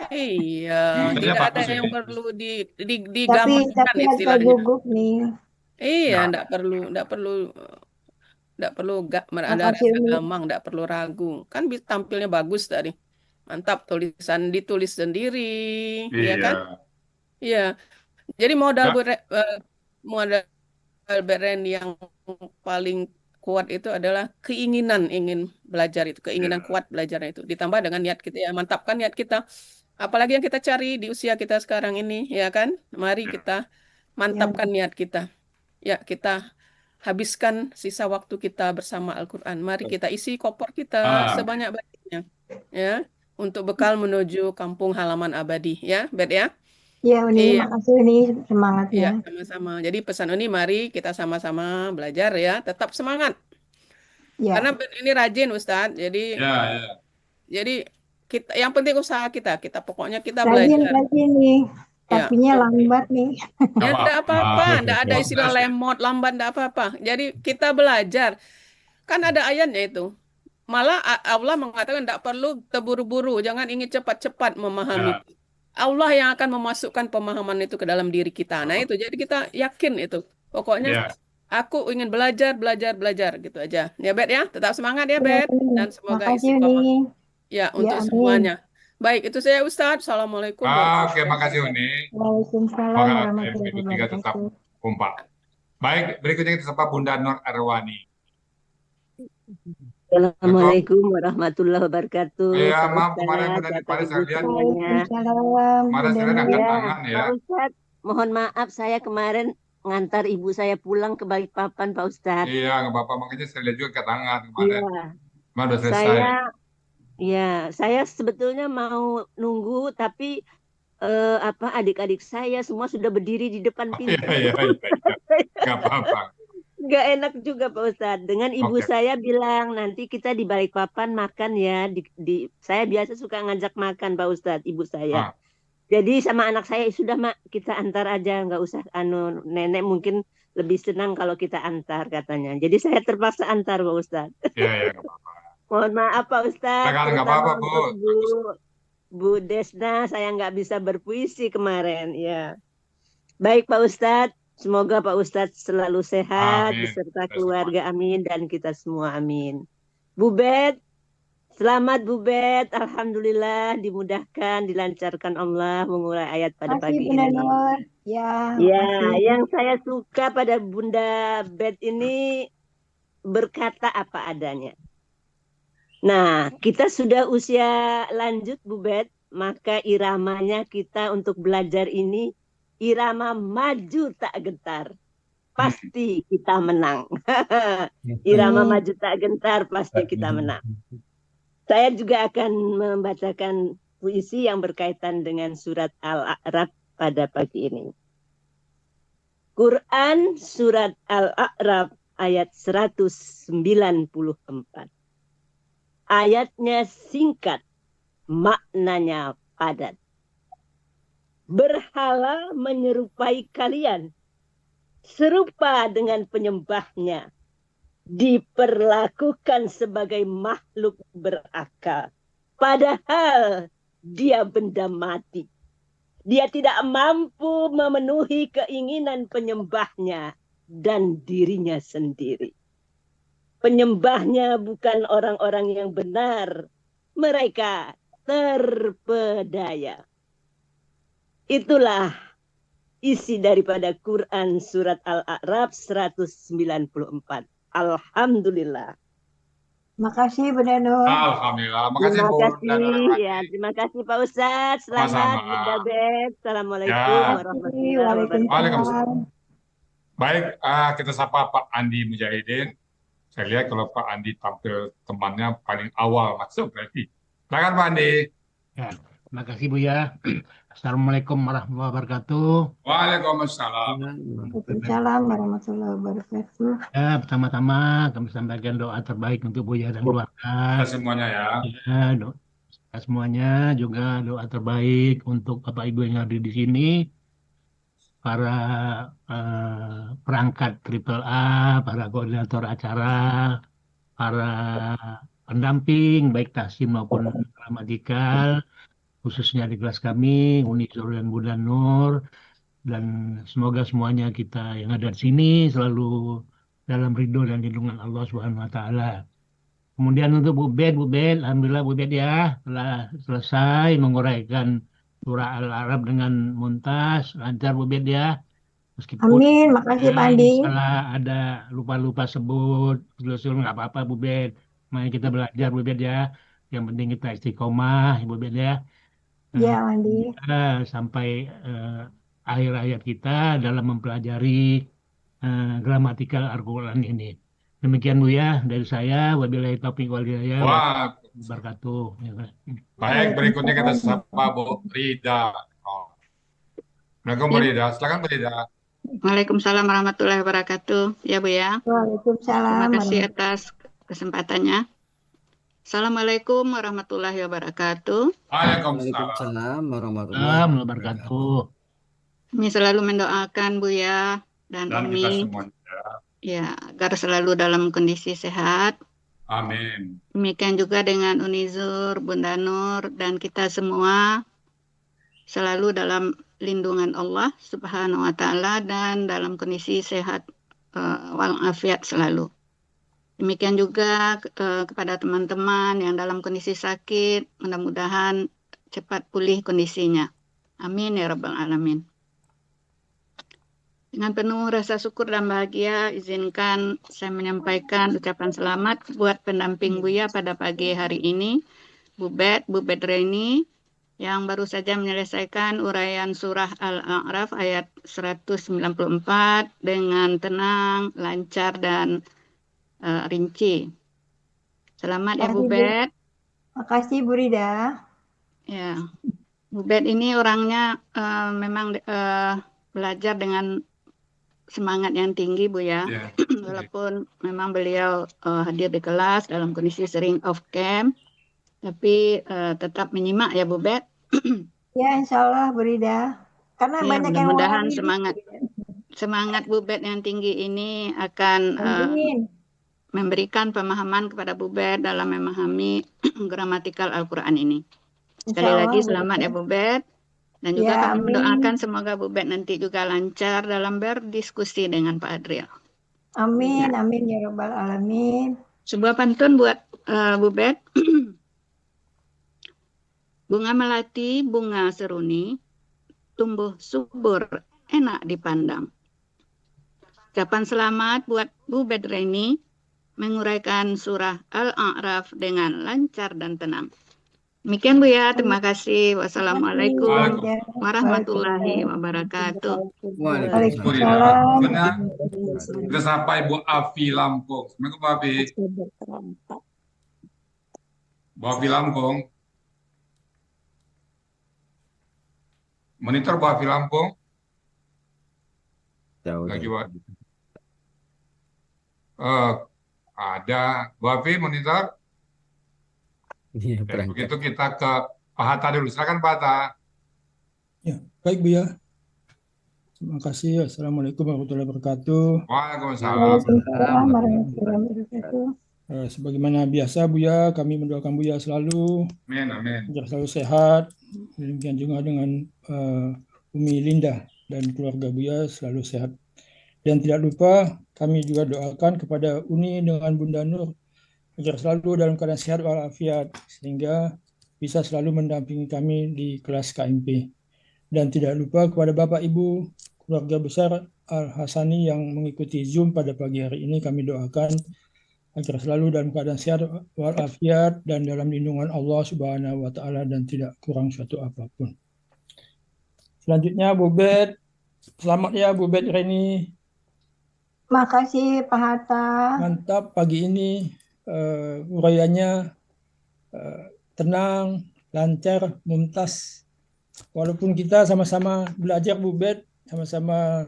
Iya, Tampilnya tidak ada bagus yang ini. perlu Tapi digambarkan agak istilahnya. gugup nih. Iya, Ya. tidak perlu ada Makasih rasa Umi. gamang, tidak perlu ragu. Kan tampilnya bagus tadi. Mantap, ditulis sendiri, ya kan? Iya. Jadi modal Beren yang paling kuat itu adalah keinginan ingin belajar itu, keinginan kuat belajarnya itu. Ditambah dengan niat kita ya, mantapkan niat kita. Apalagi yang kita cari di usia kita sekarang ini, ya kan? Mari kita mantapkan niat kita. Ya, kita habiskan sisa waktu kita bersama Al-Quran. Mari kita isi koper kita sebanyak-banyaknya, ya, untuk bekal menuju kampung halaman abadi, ya, Bet ya. Ya Uni, Iya. makasih Uni Iya, semangatnya. sama-sama. Jadi pesan ini mari kita sama-sama belajar ya, tetap semangat. Ya. Karena ini rajin Ustadz. Jadi kita yang penting usaha kita pokoknya kita belajar. Rajin nih. Ya. Tapinya lambat nih. Ya enggak apa-apa, enggak ada istilah lemot, lambat, enggak apa-apa. Jadi kita belajar. Kan ada ayatnya itu. Malah Allah mengatakan tidak perlu terburu-buru, jangan ingin cepat-cepat memahami. Ya, Allah yang akan memasukkan pemahaman itu ke dalam diri kita. Nah itu, jadi kita yakin itu. Pokoknya ya. aku ingin belajar, belajar, belajar gitu aja. Ya Bet ya, tetap semangat ya Ya, Bet. Uni. Dan semoga Makasih istiqomah. Uni. Ya, Ya, untuk amin. semuanya. Baik, itu saya Ustadz. Assalamualaikum Oke, warahmatullahi makasih wabarakatuh. Uni. Waalaikumsalam Semoga warahmatullahi MP3 tetap wabarakatuh. kompak. Baik, berikutnya kita sapa Bunda Nur Arwani. Assalamualaikum warahmatullahi wabarakatuh, Iya, Pak maaf kemarin Ustadz, Bunda Bapak kemarin Ibu saya lihat semuanya. Waalaikumsalam kemarin Bunda saya lihat angkat Nur. Ya, tangan ya. Pak Ustadz, mohon maaf saya kemarin ngantar ibu saya pulang ke Balikpapan, Pak Ustadz. Iya, nggak apa-apa. Makanya saya lihat juga angkat tangan Iya, kemarin. Kemarin udah selesai. saya sebetulnya mau nunggu, tapi adik-adik saya semua sudah berdiri di depan Oh, iya, pintu. iya, iya. Nggak apa-apa. Nggak enak juga Pak Ustadz. Dengan ibu Oke. saya bilang nanti kita di Balikpapan makan ya. Saya biasa suka ngajak makan Pak Ustadz, ibu saya. Ah, Jadi sama anak saya sudah Mak, kita antar aja, nggak usah nenek mungkin lebih senang kalau kita antar katanya. Jadi saya terpaksa antar Pak Ustadz. iya, iya, nggak apa-apa. Mohon maaf Pak Ustadz, Silakan, nggak terutama apa-apa, Bu. untuk Bu Desna, saya nggak bisa berpuisi kemarin ya. Baik Pak Ustadz, semoga Pak Ustadz selalu sehat Amin. beserta Kita keluarga, amin, dan kita semua, amin. Bu Bet, selamat Bu Bet, alhamdulillah dimudahkan, dilancarkan Allah mengurai ayat pada Makasih pagi Bunda ini. Nur. Ya, Ya, makasih. yang saya suka pada Bunda Bet ini berkata apa adanya. Nah, kita sudah usia lanjut Bu Bet, maka iramanya kita untuk belajar ini irama maju tak gentar. Pasti kita menang. Irama Amin. maju tak gentar, pasti kita menang. Saya juga akan membacakan puisi yang berkaitan dengan surat Al-A'raf pada pagi ini. Quran surat Al-A'raf ayat 194. Ayatnya singkat, maknanya padat. Berhala menyerupai kalian, serupa dengan penyembahnya, diperlakukan sebagai makhluk berakal. Padahal dia benda mati. Dia tidak mampu memenuhi keinginan penyembahnya dan dirinya sendiri. Penyembahnya bukan orang-orang yang benar. Mereka terpedaya. Itulah isi daripada Quran surat Al-A'raf 194. Alhamdulillah. Makasih Bunda Nur. Alhamdulillah. Makasih Terima Bu kasih. Bunda Nur Arwani. Ya, terima kasih Pak Ustadz. Selamat Sama-sama. Bunda Bet. Assalamualaikum Ya. warahmatullahi wabarakatuh. Waalaikumsalam. Baik, kita sapa Pak Andi Mujahidin. Saya lihat kalau Pak Andi tampil temannya paling awal masuk berarti. Silakan Pak Andi. Ya, terima kasih Bu ya. Assalamualaikum warahmatullahi wabarakatuh. Waalaikumsalam. Waalaikumsalam warahmatullahi wabarakatuh. Ya, pertama-tama kami sampaikan doa terbaik untuk Buya dan keluarga. Kita semuanya ya. Ya, doa semuanya juga doa terbaik untuk Bapak Ibu yang hadir di sini, para perangkat Triple A, para koordinator acara, para pendamping baik tahsin maupun gramatikal, khususnya di kelas kami, Unisur dan Bunda Nur, dan semoga semuanya kita yang ada di sini selalu dalam ridho dan lindungan Allah Subhanahu wa Ta'ala. Kemudian untuk Bu Bet, alhamdulillah Bu Bet ya telah selesai menguraikan surah Al-A'raf dengan muntas, lancar Bu Bet ya. Meskipun Amin, makasih Pak Andi. salah ada lupa-lupa sebut, usul nggak apa-apa Bu Bet. Mari kita belajar Bu Bet ya. Yang penting kita istiqomah Bu Bet ya. Ya Andi. Sampai akhir hayat kita dalam mempelajari gramatikal Al-Quran ini. Demikian Bu ya dari saya. Wabillahi taufiq wal hidayah. Wah, Wabarakatuh. baik, berikutnya kita sapa Bu Rida. Assalamualaikum Bu Rida. Silakan Bu Rida. Waalaikumsalam warahmatullahi wabarakatuh. Ya Bu ya. Waalaikumsalam. Terima kasih atas kesempatannya. Assalamualaikum warahmatullahi wabarakatuh. Waalaikumsalam warahmatullahi wabarakatuh. Kami selalu mendoakan Bu ya dan kita Umi semuanya. ya agar selalu dalam kondisi sehat. Amin. Demikian juga dengan Unizur, Bunda Nur, dan kita semua selalu dalam lindungan Allah Subhanahu wa Ta'ala dan dalam kondisi sehat walafiat selalu. Demikian juga kepada teman-teman yang dalam kondisi sakit, mudah-mudahan cepat pulih kondisinya. Amin ya Rabbal Alamin. Dengan penuh rasa syukur dan bahagia, izinkan saya menyampaikan ucapan selamat buat pendamping Buya pada pagi hari ini, Bu Bet Reni, yang baru saja menyelesaikan uraian surah Al-A'raf ayat 194 dengan tenang, lancar, dan rinci. Selamat ya Bu Bet. Makasih Bu Rida. Ya, Bu Bet ini orangnya memang belajar dengan semangat yang tinggi Bu ya. Ya. Walaupun memang beliau hadir di kelas dalam kondisi sering off cam, tapi tetap menyimak ya Bu Bet. Ya insya Allah Bu Rida. Karena Ya, banyak yang mudah-mudahan memahami. semangat Bu Bet yang tinggi ini akan Amin. memberikan pemahaman kepada Bu Bet dalam memahami gramatikal Al-Quran ini. Sekali Insya lagi Allah, Bu selamat ya Bet. Bu Bet. Dan juga Ya, kami amin. mendoakan semoga Bu Bet nanti juga lancar dalam berdiskusi dengan Pak Adriel. Amin, amin ya Rabbal Alamin. Sebuah pantun buat Bu Bet. Bunga melati, bunga seruni, tumbuh subur, enak dipandang. Ucapan selamat buat Bu Bet Reni, menguraikan surah Al-A'raf dengan lancar dan tenang. Demikian Bu ya, terima kasih. Wassalamualaikum warahmatullahi wabarakatuh. Waalaikumsalam. Kita sapa Ibu Afi Lampung. Assalamualaikum Bu Afi. Bu Afi Lampung. Monitor Bu Afi Lampung. Lagi Bu. Ada Bu Afi monitor. Iya, Begitu kita ke Pak Hatta dulu. Silakan Pak Hatta. Ya, baik Bu ya. Terima kasih. Assalamualaikum warahmatullahi wabarakatuh. Waalaikumsalam. Waalaikumsalam warahmatullahi wabarakatuh. Sebagaimana biasa Bu ya, kami mendoakan Bu ya selalu Amin, amin. agar selalu sehat. Demikian juga dengan Umi Linda dan keluarga Bu ya selalu sehat. Dan tidak lupa kami juga doakan kepada Uni dengan Bunda Nur agar selalu dalam keadaan sehat walafiat sehingga bisa selalu mendampingi kami di kelas KMP. Dan tidak lupa kepada Bapak Ibu keluarga besar Al-Hasani yang mengikuti Zoom pada pagi hari ini, kami doakan agar selalu dalam keadaan sehat walafiat dan dalam lindungan Allah Subhanahu wa Ta'ala dan tidak kurang suatu apapun. Selanjutnya Bu Bet, selamat ya Bu Bet Reni. Makasih Pak Hatta. Mantap pagi ini uraiannya tenang, lancar, mumtaz. Walaupun kita sama-sama belajar Bu Bet, sama-sama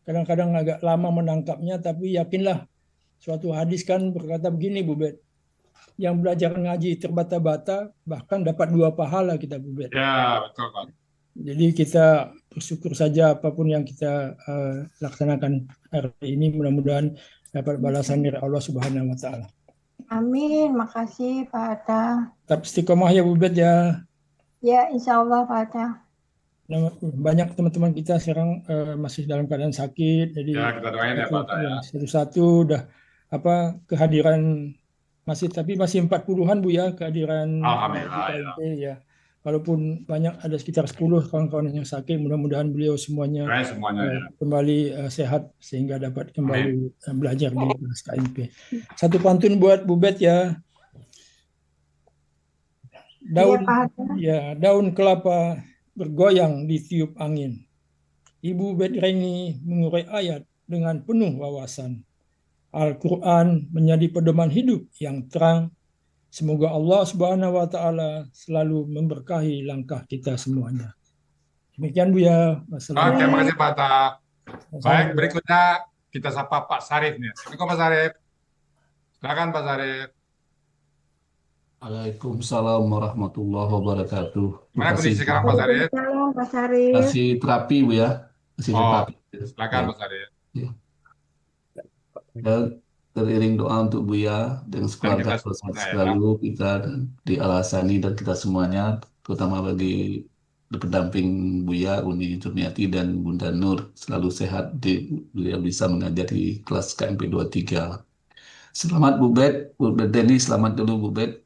kadang-kadang agak lama menangkapnya, tapi yakinlah suatu hadis kan berkata begini Bu Bet, yang belajar ngaji terbata-bata bahkan dapat 2 pahala kita Bu Bet. Ya, betul Pak. Jadi kita bersyukur saja apapun yang kita laksanakan hari ini, mudah-mudahan dapat balasan dari Allah Subhanahu wa Ta'ala. Amin, makasih Pak Hatta. Tetap istiqomah ya Bu Bet ya. Ya, insya Allah Pak Hatta. Banyak teman-teman kita sekarang masih dalam keadaan sakit, jadi Ya, kita doain ya Pak Hatta ya. satu-satu udah kehadiran masih 40-an Bu ya kehadiran. Alhamdulillah ya. Walaupun banyak ada sekitar 10 kawan-kawan yang sakit, mudah-mudahan beliau semuanya kembali sehat sehingga dapat kembali belajar di kelas KMP. Satu pantun buat Bu Bet ya. Daun kelapa bergoyang di tiup angin. Ibu Bet Reni mengurai ayat dengan penuh wawasan. Al-Quran menjadi pedoman hidup yang terang. Semoga Allah Subhanahu wa Ta'ala selalu memberkahi langkah kita semuanya. Demikian Bu ya. Terima kasih Pak Hatta. Baik, berikutnya kita sapa Pak Sarif nih. Assalamualaikum Pak Sarif. Silakan Pak Sarif. Waalaikumsalam warahmatullahi wabarakatuh. Mana kondisi sekarang Pak Sarif? Waalaikumsalam Pak Sarif. Masih terapi Bu ya. Masih terapi. Silakan Pak Sarif. Ya, teriring doa untuk Buya dengan Dan sekeluarga kita sehat semuanya ya. selalu kita di Al-Hasani dan kita semuanya, terutama bagi pendamping Buya, Uni Jurniati dan Bunda Nur selalu sehat beliau bisa mengajar di kelas KMP 23. Selamat Bu Denny, selamat dulu Bu Bet.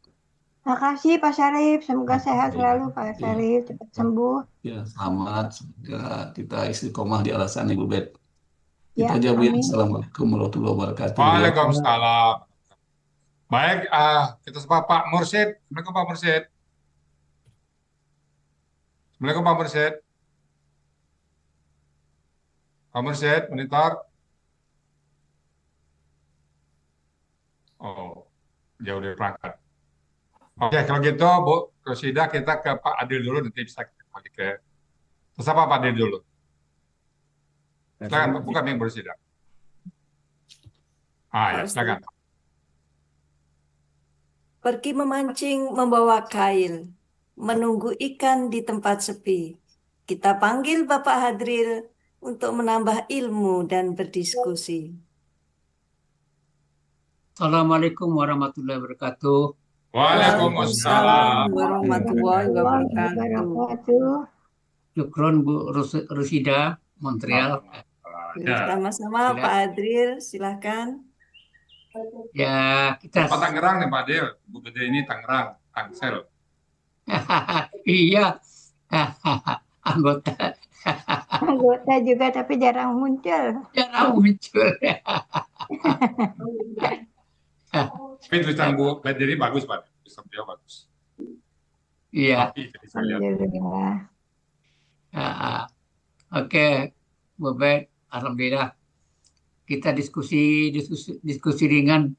Makasih Pak Syarif, semoga sehat selalu Pak Iya. Syarif, cepat sembuh. Ya, selamat. Semoga kita istiqomah di Al-Hasani Bu Bet. Itu Ya, aja Bu ya. amin. Assalamualaikum warahmatullahi wabarakatuh. Bu ya. Waalaikumsalam. Baik, kita sapa Pak Mursyid. Assalamualaikum Pak Mursyid. Assalamualaikum Pak Mursyid. Pak Mursyid, monitor. Oh, dia udah berangkat. Oke, kalau gitu Bu Rosida, kita ke Pak Adil dulu, nanti bisa kita kembali ke... Terus apa Pak Adil dulu? Silakan, Pak. Bukan yang Bu Rosida. Ya, silakan. Pergi memancing membawa kail, menunggu ikan di tempat sepi. Kita panggil Bapak Hadril untuk menambah ilmu dan berdiskusi. Assalamualaikum warahmatullahi wabarakatuh. Waalaikumsalam warahmatullahi wabarakatuh. Syukron Bu Rusida, Montreal. Sama-sama Pak Hadril, silahkan. Ya, kita... Pak Tangerang nih Pak Adil, Bu Gede ini Tangerang, Tangsel. Iya, anggota. Anggota juga tapi jarang muncul. Jarang muncul. Tapi tulisan Bu Gede ini bagus Pak, tulisan beliau bagus. Iya. Alhamdulillah. Oke, Bu Bet, alhamdulillah. Kita diskusi ringan,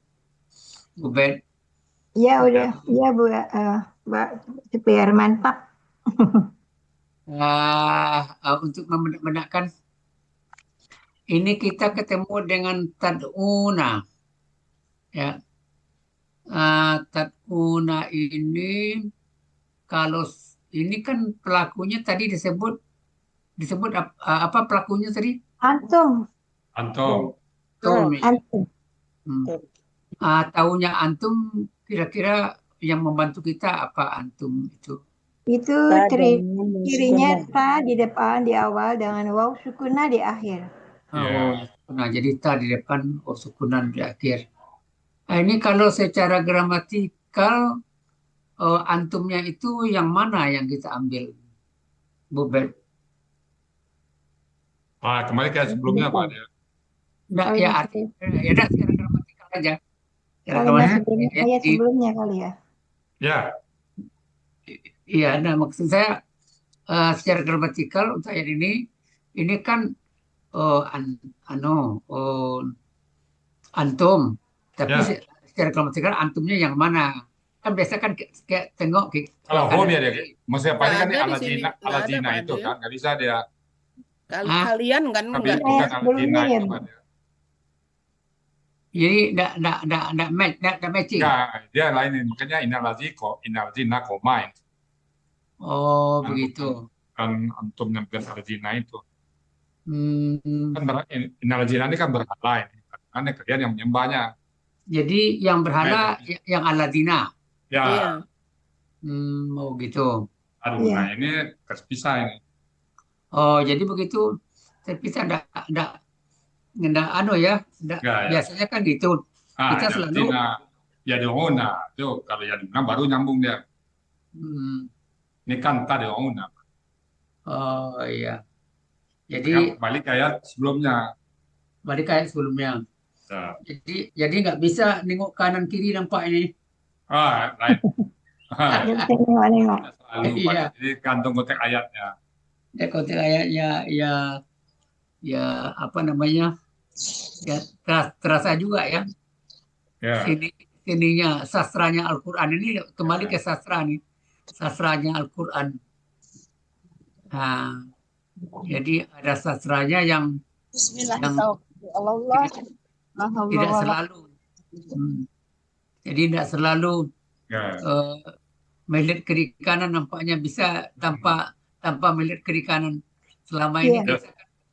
Bu Bet. Ya udah, ya Bu, Mbak, biar mantap. Untuk membenarkan ini kita ketemu dengan tad'una, ya. Tad'una ini kalau ini kan pelakunya tadi disebut apa pelakunya tadi? Antum. Taunya antum kira-kira yang membantu kita apa antum itu? Itu cirinya ta di depan di awal dengan waw sukunah di akhir. Nah, jadi ta di depan, waw sukunan di akhir. Nah, ini kalau secara gramatikal antumnya itu yang mana yang kita ambil, Bu Bet? Kembali ke sebelumnya Pak Adil. Enggak, ya artinya ya secara gramatikal aja. Ayat sebelumnya kali ya. Ya. Iya, nah maksud saya secara gramatikal untuk ayat ini kan antum, tapi secara gramatikal antumnya yang mana? Kan biasa kan kayak tengok kalau home ya dia, maksudnya Pak kan Al-Jina itu kan nggak bisa dia. Kalian kan tapi bukan Al-Jina itu kan. Jadi enggak matching. Dia lain, makanya Inal-Jina combine. Oh, begitu. Kan antum yang Al-Jina itu. Kan Inal-Jina ini kan berhala ini. Karena kalian yang menyembahnya. Jadi yang berhala yang Al-Jina. Ya. Oh gitu. Nah ini terpisah ini. Oh, jadi begitu terpisah enggak ya. Biasanya kan gitu. Kita selalu yad'una tuh kalau yad'una baru nyambung dia. Ini kan tad'una. Oh iya. Jadi balik ayat sebelumnya. Jadi nggak bisa nengok kanan kiri nampak ini. Lain. Iya. Jadi gantung konteks ayatnya. Konteks ayatnya ya apa namanya? Ya terasa juga ya. Sininya sastranya Al-Qur'an ini kembali ke sastra nih. Sastranya Al-Qur'an. Nah, jadi ada sastranya yang tidak selalu. Jadi tidak selalu melihat kiri kanan, nampaknya bisa tanpa melihat kiri kanan. Selama ini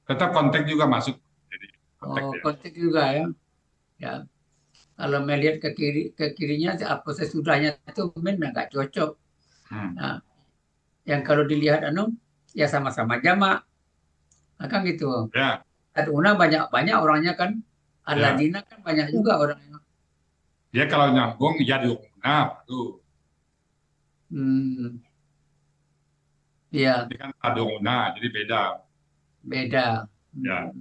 tetap konteks juga masuk. Jadi konteks juga ya. Ya, kalau melihat ke kirinya apa sesudahnya itu memang nggak cocok. Nah, yang kalau dilihat ya sama-sama jamak, nah, kan gitu. Ya, Tad'una banyak orangnya kan, ya. alladzina kan banyak juga orangnya. Dia kalau nyambung yad'una baru. Iya, Ini kan tad'una, jadi beda. beda. Ya.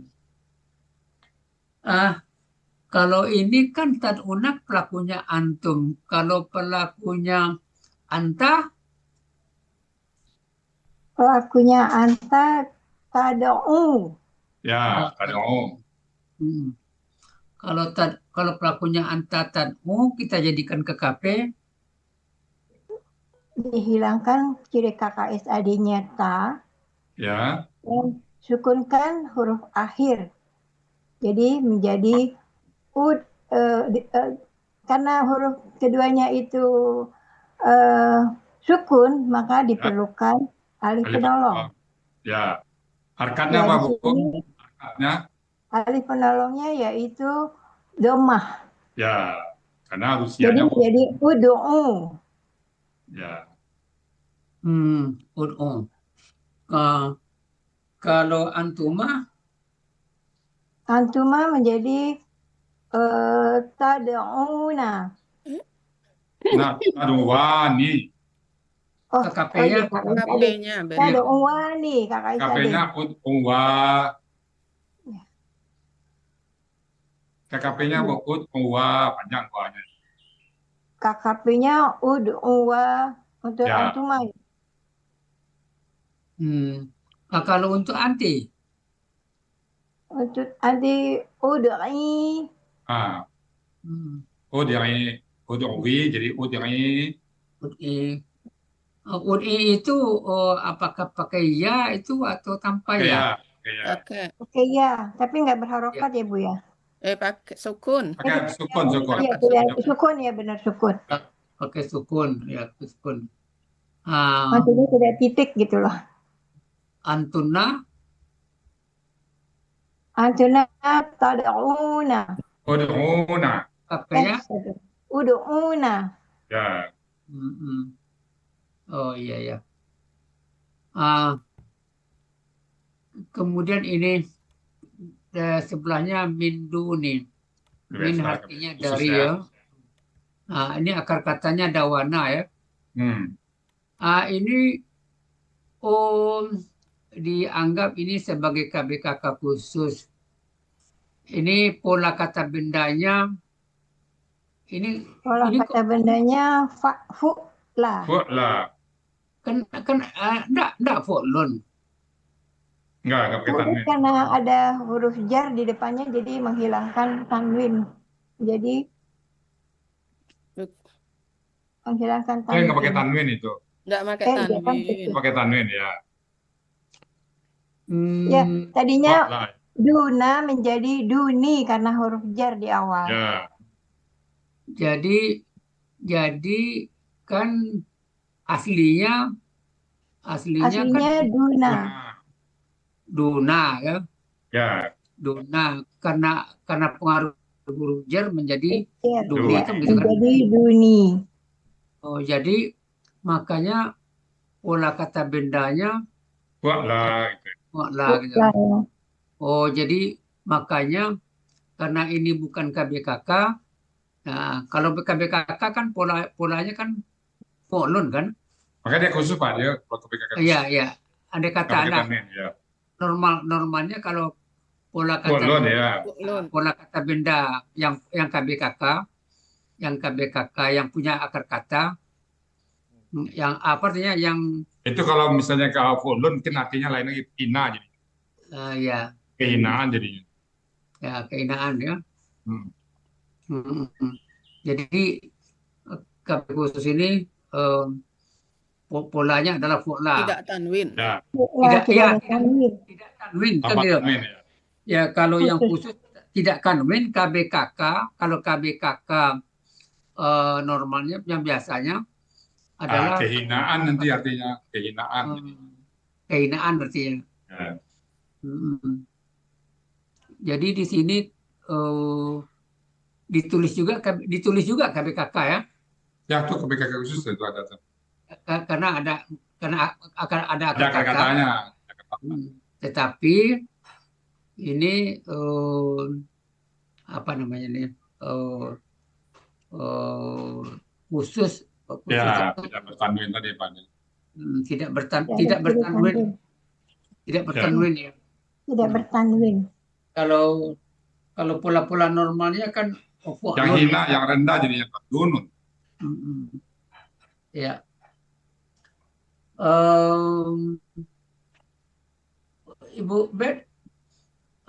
Kalau ini kan tad'una pelakunya antum. Kalau pelakunya anta, Pelakunya anta tad'u. Ya, tad'u. Kalau pelakunya anta tad'u, kita jadikan KKP. Dihilangkan ciri KKSAD-nya ta. Ya. Dan sukunkan huruf akhir. Jadi menjadi karena huruf keduanya itu sukun, maka diperlukan alif penolong. Ya. Harkatnya Ya, apa, di Bu? sini Harkatnya? alif penolongnya yaitu dhammah. Ya, karena Jadi usianya. menjadi ud'u. Ya. Ud'u. Kalau antuma menjadi tad'una. Nah, tad'uwani. Oh, KKP-nya KKP-nya beda. tad'uwani KKSAD. KKP-nya ud'uwa. KKP-nya ud'uwa, panjang kuahnya. KKP-nya ud'uwa untuk Ya. antuma. Kalau untuk anti, Untuk anti ud'i. Ud'i, jadi ud'i. Ud'i itu apakah pakai ya itu atau tanpa ya? Pakai. Oke ya, tapi nggak berharokat ya Bu ya. Pakai sukun. Pakai sukun. Iya, sukun ya, benar sukun. Pakai sukun, ya sukun. Maksudnya tidak titik gitu loh. Antuna tad'una. Ud'una. KKP-nya Ud'una. Ya. Oh iya ya. Kemudian ini sebelahnya min duni. Min artinya dari ya. Ini akar katanya dawana ya. Ini dianggap ini sebagai KBKK khusus. Ini pola kata bendanya. Pola kata bendanya fu'la. Fu'la. Kan enggak fu'lun. Enggak pakai tanwin. Karena ada huruf jar di depannya jadi menghilangkan tanwin. Jadi menghilangkan tanwin. Enggak pakai tanwin itu. Enggak pakai tanwin. Pakai tanwin ya. Ya, tadinya duna menjadi duni karena huruf jar di awal. Ya. Jadi kan aslinya kan duna ya. Ya. Duna karena pengaruh huruf jar menjadi duni kan gitu kan. Menjadi duni. Oh, jadi makanya pola kata bendanya Fu'la gitu. Gitu. Oh, jadi makanya karena ini bukan KBKK. Nah, kalau KBKK kan polanya kan fu'lun kan? Makanya dia khusus Pak, dia kalau KBKK. Iya. Andai kata Ya. normalnya kalau pola kata benda yang KBKK, yang punya akar kata, yang apa artinya yang itu kalau misalnya ke fu'lun mungkin artinya lain lagi, hina jadi. Ya. Kehinaan jadinya. Ya, kehinaan ya. Jadi KB khusus ini polanya adalah fu'la. Tidak tanwin. Ya. Tidak tanwin kan gitu. Ya, kalau yang khusus tidak tanwin KBKK, kalau KBKK normalnya yang biasanya adalah kehinaan nanti artinya kehinaan. Kehinaan artinya. Ya. Jadi di sini ditulis juga KBKK ya. Ya, tuh KBKK khusus itu ada tuh. Karena akan ada Ada kata-kata. katanya. Tetapi ini apa namanya nih khusus Ya, tidak bertanwin tadi Pak. tidak Tidak bertanwin bertanwin. ya. Tidak bertanwin. Kalau pola-pola normalnya kan Yang hina, yang rendah jadinya dunun. Ya. Ibu Bet,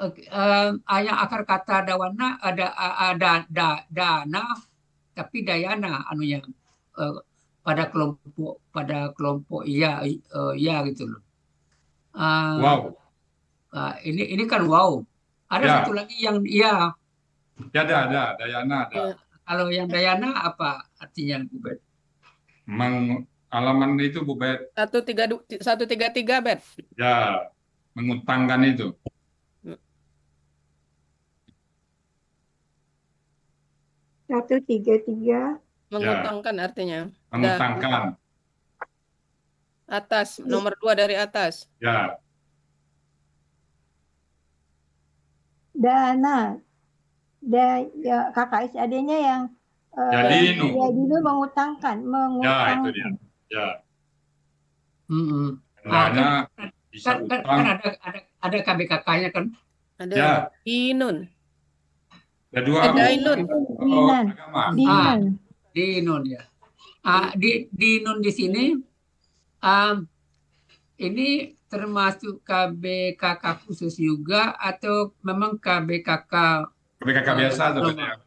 yang akar kata dawana ada dana, tapi dayana anunya pada kelompok iya gitu loh. Wow. Ini kan wow. Ada Ya. satu lagi yang iya. Ya ada, dayana ada. Kalau yang dayana apa artinya Bu Bet? Halaman itu Bu Bet. 133 Bet. Ya, mengutangkan itu. Satu tiga. Mengutangkan artinya. Mengutangkan. Atas, nomor 2 dari atas. Ya. Dana. Ya, kakak adanya yang Yadinu. Yadinu mengutangkan. Ya, itu dia. Ya. Hendaknya bisa utang. Kan ada KBKK-nya kan? Ada Ya. Dinun. Ada dua. Dainun. Dinan. Dinun ya. Dinun di sini ini termasuk KBKK khusus juga atau memang KBKK biasa sebenarnya.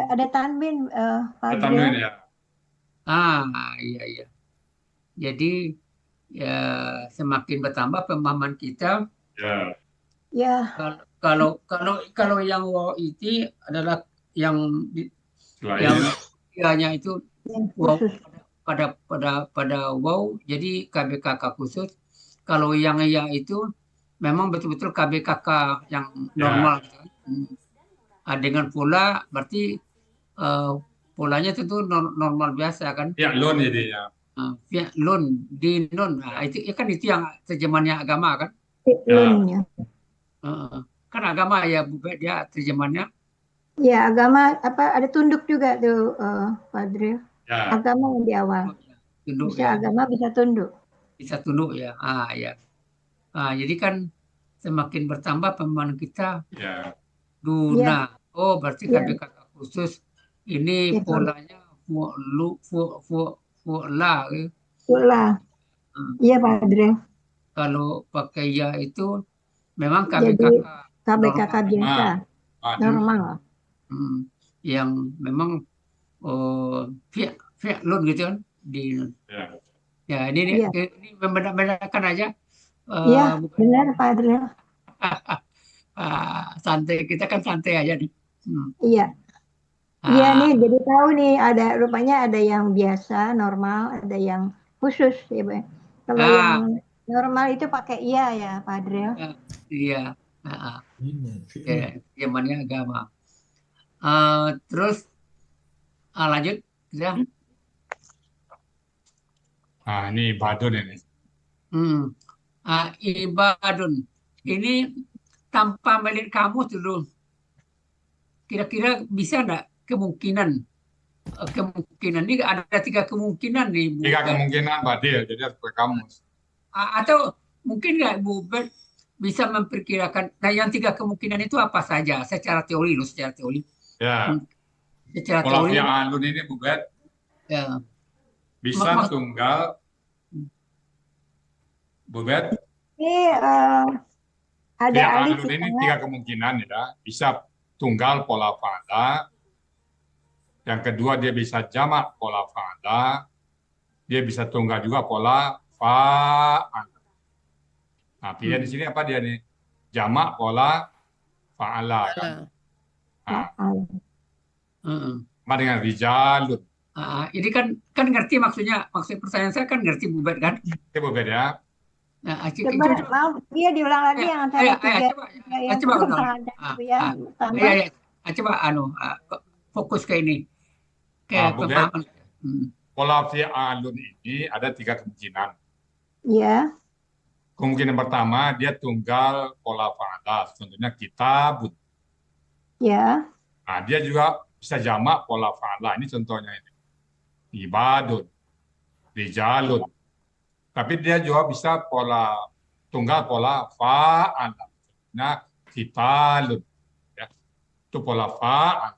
Ada tanwin, Pak Ada tanwin ya. Iya. Jadi ya semakin bertambah pemahaman kita. Ya. Ya. Kalau yang wow itu adalah yang ianya itu wow pada wow, jadi KBKK khusus. Kalau yang iya itu memang betul-betul KBKK yang normal. Dengan pola berarti polanya tentu normal biasa kan? Ya, loan jadi ya. Loan, dinun. Itu kan itu yang terjemahannya agama kan? Loan-nya. Kan agama ya Bu Bet, dia terjemahannya. Ya, agama ada tunduk juga tuh Pak Adril. Ya. Agama yang di awal. Tunduk, bisa ya. Agama bisa tunduk. Bisa tunduk ya. Ya. Jadi kan semakin bertambah pemahaman kita. Ya. Duna. Oh, berarti KBKK khusus ini Ya, polanya fu'la. Fu'la. Iya Pak Adril. Kalau pakai ya itu memang Jadi KBKK biasa. Normal. Yang memang fi'lun gitu kan ya ini membedakan aja. Iya, benar Pak Adril. Santai, kita kan santai aja nih. Iya. Iya nih, jadi tahu nih rupanya ada yang biasa, normal, ada yang khusus ya, Bu. Kalau yang normal itu pakai iya ya, Pak Adril. Iya. Zamannya agama. Terus lanjut ya. Ini ibadun ini. Ibadun. Ini tanpa melihat kamus dulu. Kira-kira bisa enggak kemungkinan ini ada 3 kemungkinan nih Bu. 3 kemungkinan Badil, jadi harus pakai kamus. Atau mungkin nggak Bu Bet bisa memperkirakan, yang 3 kemungkinan itu apa saja secara teori loh, secara teori. Ya. Secara Pola teori. fi'alun ini Bu Bet. Ya. Bisa tunggal. Bu Bet. Ini ada alif Fi'alun ini 3 kemungkinan ya. Bisa tunggal pola fa'ala. Yang kedua dia bisa jamak pola fa'ala. Dia bisa tunggal juga pola fa'ala. Nah, pilihan di sini apa dia nih? Jamak pola fa'ala kan. Sama dengan rijalun. Ini kan ngerti maksudnya, maksud pertanyaan saya kan ngerti Bu Bet kan? Oke Bu Bet ya. Coba, dia diulang lagi yang antara tiga coba ulang. coba fokus ke ini, ke Bu Bet, pemahaman. pola fi'alun ini ada 3 kemungkinan. Ya, Kemungkinan pertama dia tunggal pola fa'ala, contohnya kitabun. ya, Nah, dia juga bisa jamak pola fa'ala. Ini contohnya ini. Ibadun, rijalun. Tapi dia juga bisa tunggal pola fa'ala. Nah, kitalun. Ya. Itu pola fa'ala.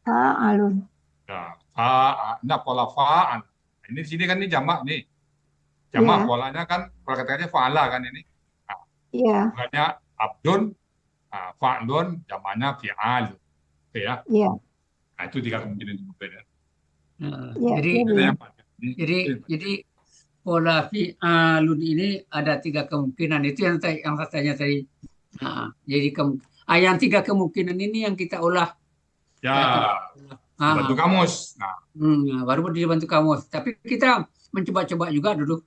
fa'alun. Ya, nah, pola fa'ala. Nah, ini di sini kan ini jamak nih. Jamak Ya, polanya kan, pola katanya fa'ala kan ini. Nah, ya, tunggalnya abdun, fa'lun, jamaknya fi'alun. Oke ya. ya, Nah, itu 3 kemungkinan itu berbeda. ya, Jadi ya, Itu Bu ya. yang jadi pola fi'alun ini ada 3 kemungkinan. Itu yang saya tanya tadi. Nah, jadi yang 3 kemungkinan ini yang kita olah. Ya, dibantu kamus. Nah, Baru dibantu kamus. Tapi kita mencoba-coba juga dulu.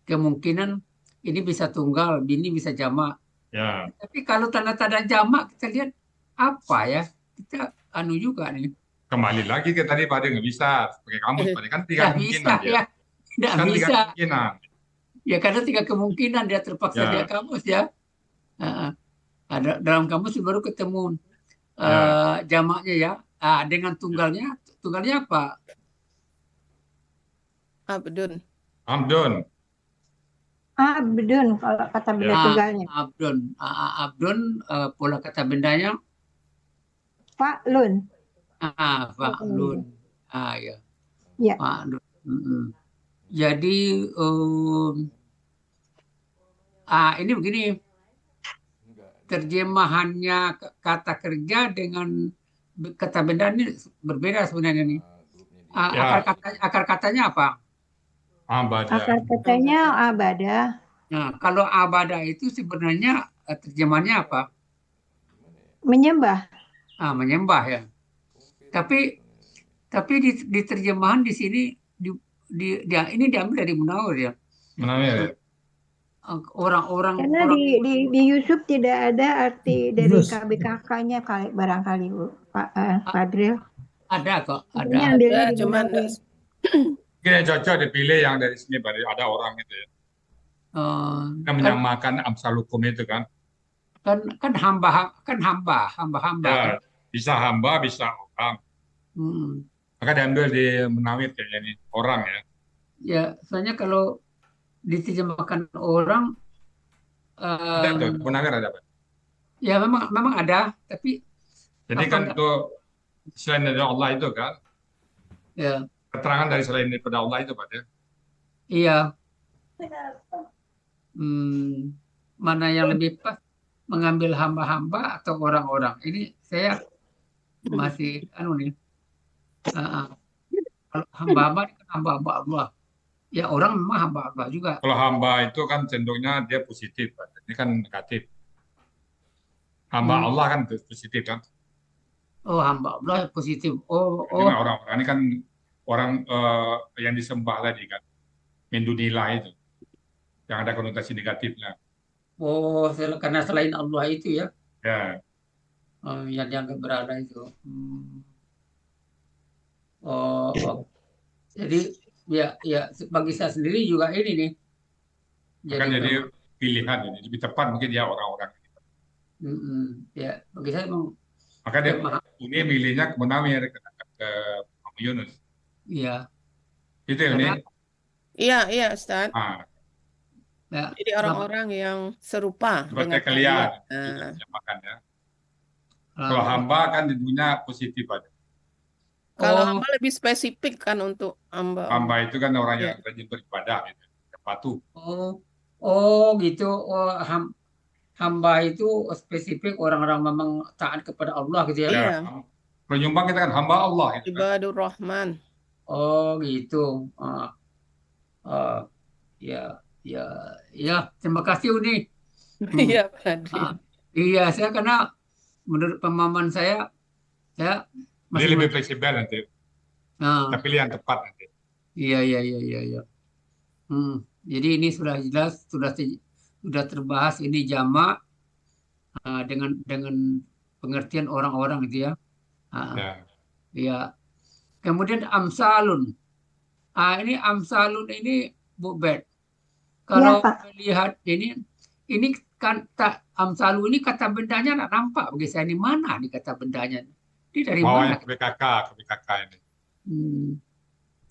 Kemungkinan ini bisa tunggal, ini bisa jamak. ya. Tapi kalau tanda-tanda jamak kita lihat apa ya? Kita juga nih. Kembali lagi ke tadi Pak, nggak bisa pakai kamus. Pak, kan 3 Tidak kemungkinan bisa dia. ya. Tidak Kan 3 bisa. kemungkinan. Ya karena 3 kemungkinan dia terpaksa Ya. dia kamus ya. Ada dalam kamus baru ketemu Ya. jamaknya ya. Dengan tunggalnya apa? Abdun. Hamdun. Abdun kalau kata benda tunggalnya. Abdun pola kata bendanya Fa'lun. fa'lun. Ya. Ya. Fa'lun. Jadi ini begini. Terjemahannya kata kerja dengan kata benda ini berbeda sebenarnya nih. Akar katanya apa? Abada. Akar katanya abada. Nah, kalau abada itu sebenarnya terjemahannya apa? Menyembah. Menyembah ya. Tapi di terjemahan di sini ini diambil dari Munawir ya. Munawir. Karena di Yusuf tidak ada arti dari KBKK-nya barangkali Bu, Pak Fadril. Ada kok, ada. Ambilnya di Cuman Munawir. Mungkin yang cocok dipilih yang dari sini, Pak. Ada orang itu ya. Yang menyamakan amsalukum itu kan. Kan hamba. Ya, bisa hamba, bisa orang. Maka diambil di Munawir kayaknya ini orang ya. Ya, soalnya kalau diterjemahkan orang ada tuh, Munawir ada Pak. Ya memang ada, tapi jadi kan itu selain dari Allah itu kan. Ya. Keterangan dari selain daripada Allah itu Pak ya. Iya. Mana yang lebih pas mengambil hamba-hamba atau orang-orang? Ini saya masih nih. Kalau hamba-hamba kan hamba-hamba Allah. Ya orang memang hamba Allah juga. Kalau hamba itu kan cenderungnya dia positif, Pak. Ini kan negatif. Hamba Allah kan positif kan. Oh, hamba Allah positif. Ini orang-orang ini kan orang yang disembah tadi kan. Mendunilah itu. Yang ada konotasi negatifnya. Oh, karena selain Allah itu ya. Ya. Yang dianggap berada itu. Jadi ya bagi saya sendiri juga ini nih. Jadi pilihan, jadi lebih tepat mungkin ya orang-orang. Ya, bagi saya memang. Maka ini milihnya ke Munawir, ke Muhammad Yunus. Iya. Itu ya, ini. Iya, Ustaz. Ya, jadi orang-orang yang serupa seperti dengan kalian. makan ya. Kalau hamba kan di dunia positif aja. Kalau hamba lebih spesifik kan untuk hamba. Hamba itu kan orang yang rajin beribadah gitu, yang patuh. Gitu. Hamba itu spesifik orang-orang memang taat kepada Allah gitu ya. Iya. Penyumbang kita kan hamba Allah. Gitu, Ibadur Rahman. Gitu. Ya. Terima kasih Uni. Iya, Pak. Iya, saya karena menurut pemahaman saya masih lebih fleksibel nanti. Tapi pilih yang tepat nanti. Iya. Jadi ini sudah jelas, sudah terbahas ini jamak dengan pengertian orang-orang gitu ya. Ya. Ya. Kemudian amsalun. Ini amsalun ini Bu Bet. Kalau Pak. melihat ini kan amsalu ini kata bendanya nggak nampak bagi saya. Ini mana nih kata bendanya? Ini dari Bawahnya mana? ke BKK ini.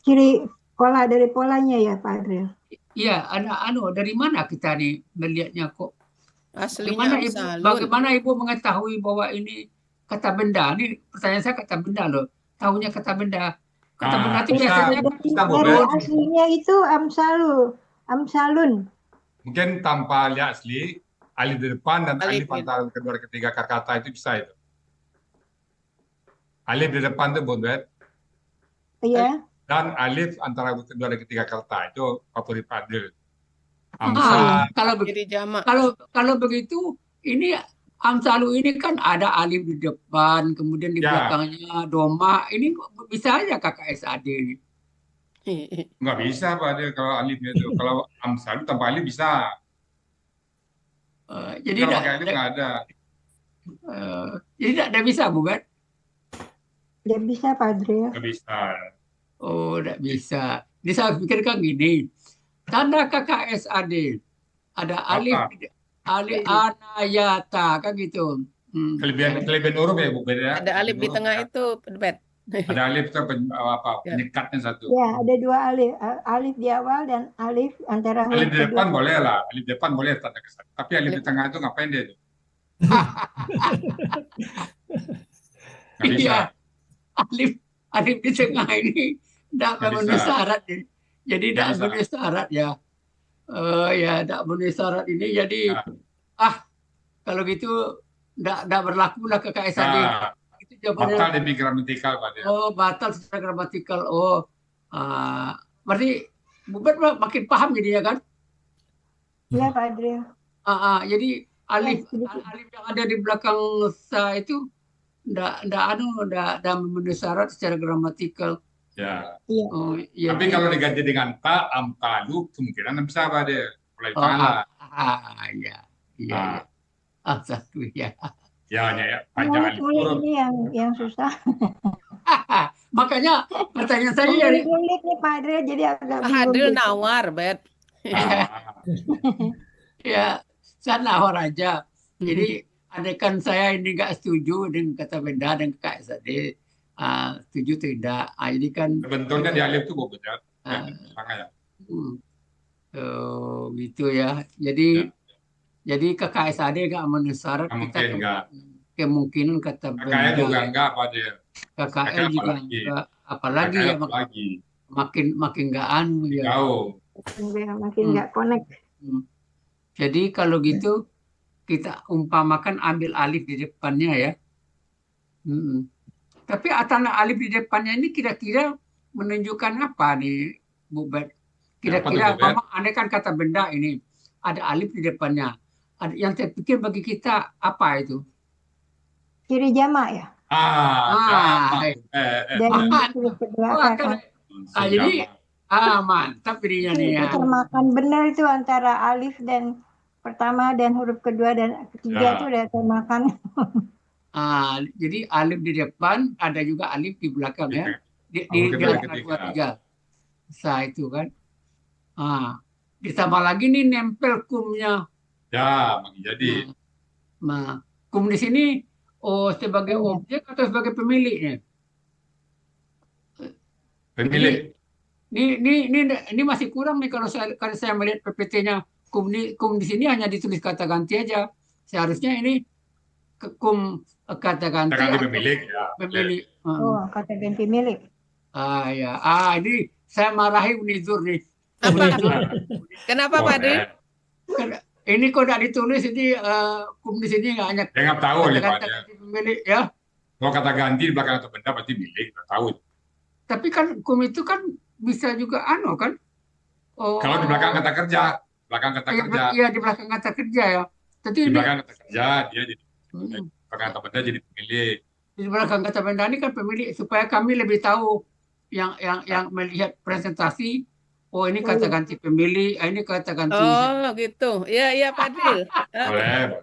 Ciri pola dari polanya ya Pak Adriel. Iya, dari mana kita nih melihatnya kok? Aslinya Bagaimana Ibu mengetahui bahwa ini kata benda? Ini pertanyaan saya kata benda loh. Tahunya kata benda. Kata benda itu biasanya Dari aslinya itu amsalun. Mungkin tanpa lihat asli, alif di depan dan alif antara kedua ketiga kata itu bisa itu. Alif di depan itu Bu Bet. Iya. Dan alif antara kedua dan ketiga kata itu favorit Pak Adil. Kalau begitu ini amsalu ini kan ada alif di depan, kemudian di belakangnya doma. Ini bisa aja kakak SAD ini. Nggak bisa Pak Adil kalau alifnya itu. Kalau amsalu tanpa alif bisa. Jadi kalau pakai alif nggak ada. Jadi tidak bisa bukan? Tidak bisa Pak Adriel. Nggak bisa. Oh, tidak bisa. Ini saya pikirkan gini. Tanda KKSAD ada alif anayata kan gitu. Kelebihan huruf ya Bu Bet ya. Ada alif di tengah itu, Bet. Ada alif itu penyekatnya satu. Ya, ada dua alif. Alif di awal dan alif antara huruf Alif di depan kedua. boleh lah. Alif di depan boleh tanda kesan. Tapi alif di tengah itu ngapain dia itu? Nggak bisa. Iya. Alif di tengah ini tidak memenuhi syarat. Jadi tidak memenuhi syarat ya. Ya tidak memenuhi syarat ini. Jadi kalau gitu tidak berlaku lah ke KSAD. Itu jawabannya. Batal demi gramatikal Pak Adil. Oh, batal secara gramatikal. Oh, berarti Bu Bet makin paham jadinya kan? Iya Pak Adriel. Jadi alif yang ada di belakang sa itu tidak memenuhi syarat secara gramatikal. Ya. Oh, ya. Tapi kalau diganti dengan ta, amtalu, kemungkinan bisa Pak Adil. Mulai tangan. Iya. Satu ya. Ya, panjang alif huruf. Ini yang susah. Makanya pertanyaan saya dari sulit nih Pak Adriel, jadi agak Pak Adil nawar, Bet. Ya, saya nawar aja. Jadi andaikan saya ini nggak setuju dengan kata benda dan KSAD, setuju tidak. Jadi kan bentuknya di alif itu Bu Bet ya. Gitu ya. Jadi ke KSAD nggak memenuhi syarat, kita kemungkinan kata benda. KKL juga enggak Pak Adil. KKL juga enggak. Apalagi ya makin nggak ya. Jauh. Makin nggak connect. Jadi kalau gitu kita umpamakan ambil alif di depannya ya. Tapi tanda alif di depannya ini kira-kira menunjukkan apa nih Bu Bet? Kira-kira andai kan kata benda ini ada alif di depannya. Yang saya pikir bagi kita apa itu? Ciri jamak ya. Jadi mantap dirinya nih ya. Termakan benar itu antara alif dan pertama dan huruf kedua dan ketiga itu udah termakan. Jadi alif di depan, ada juga alif di belakang ya. Di antara 2, 3. Sa itu kan. Ditambah lagi nih nempel kumnya. Ya, jadi. Nah, kum di sini sebagai objek atau sebagai pemiliknya? Pemilik. Ini masih kurang nih kalau saya melihat PPT-nya. Kum di sini hanya ditulis kata ganti aja. Seharusnya ini kum kata ganti. Kata ganti pemilik ya. Pemilik. Kata ganti milik. Ya. Ini saya marahi Unizur nih. Kenapa Pak Adil? Ini kok tidak ditulis ini kum di sini nggak hanya. Nggak tahu kata ganti pemilik ya. Kalau kata ganti di belakang atau benda berarti milik, nggak tahu. Tapi kan kum itu kan bisa juga kan? Kalau di belakang kata kerja. Kerja. Iya, di belakang kata kerja ya. Di belakang kata kerja dia jadi belakang kata benda jadi pemilik. Di belakang kata benda ini kan pemilik supaya kami lebih tahu yang melihat presentasi. Oh ini kata ganti pemilik, ini kata ganti. Oh gitu, ya Pak Adil. Boleh.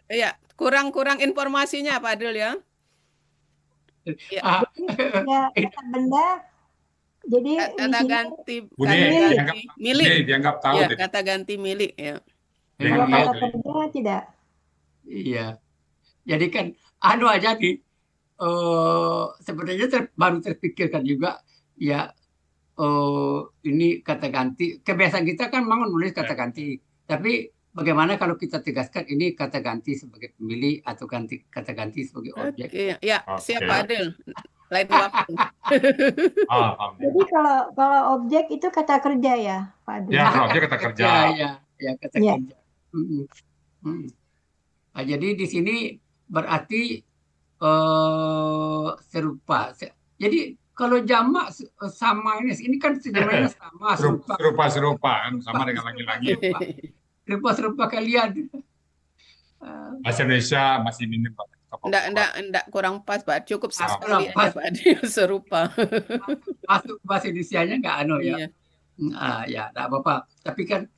Ya. kurang informasinya Pak Adil ya. Ya, Ah, Ya, kata benda. Jadi di kata sini ganti Budi, kata milik. dianggap, milik. Budi dianggap tahu Ya, tadi. kata ganti milik ya. Dianggap Kalau tahu kata tadi. kerja tidak. iya. Jadi kan anu aja nih, sebenarnya baru terpikirkan juga ya, ini kata ganti. Kebiasaan kita kan memang nulis kata ganti, tapi bagaimana kalau kita tegaskan ini kata ganti sebagai pemilih atau kata ganti sebagai objek? Oke, ya siap Oke. Pak Adil. Lain waktu. Jadi kalau objek itu kata kerja ya, Pak Adil? Ya, kalau objek kata kerja. Ya kata Ya. kerja. Mm-mm. Mm. Nah, jadi di sini berarti serupa. Jadi kalau jamak sama ini kan sebenarnya sama Serupa kan, sama dengan langit-langit. serupa kalian. Bahasa Indonesia masih minim Pak. Enggak kurang pas Pak. Cukup sekali kurang pas. aja Pak Adil serupa. Masuk bahasa Indonesianya nggak anu ya. Iya. Ya, enggak apa-apa. Tapi kan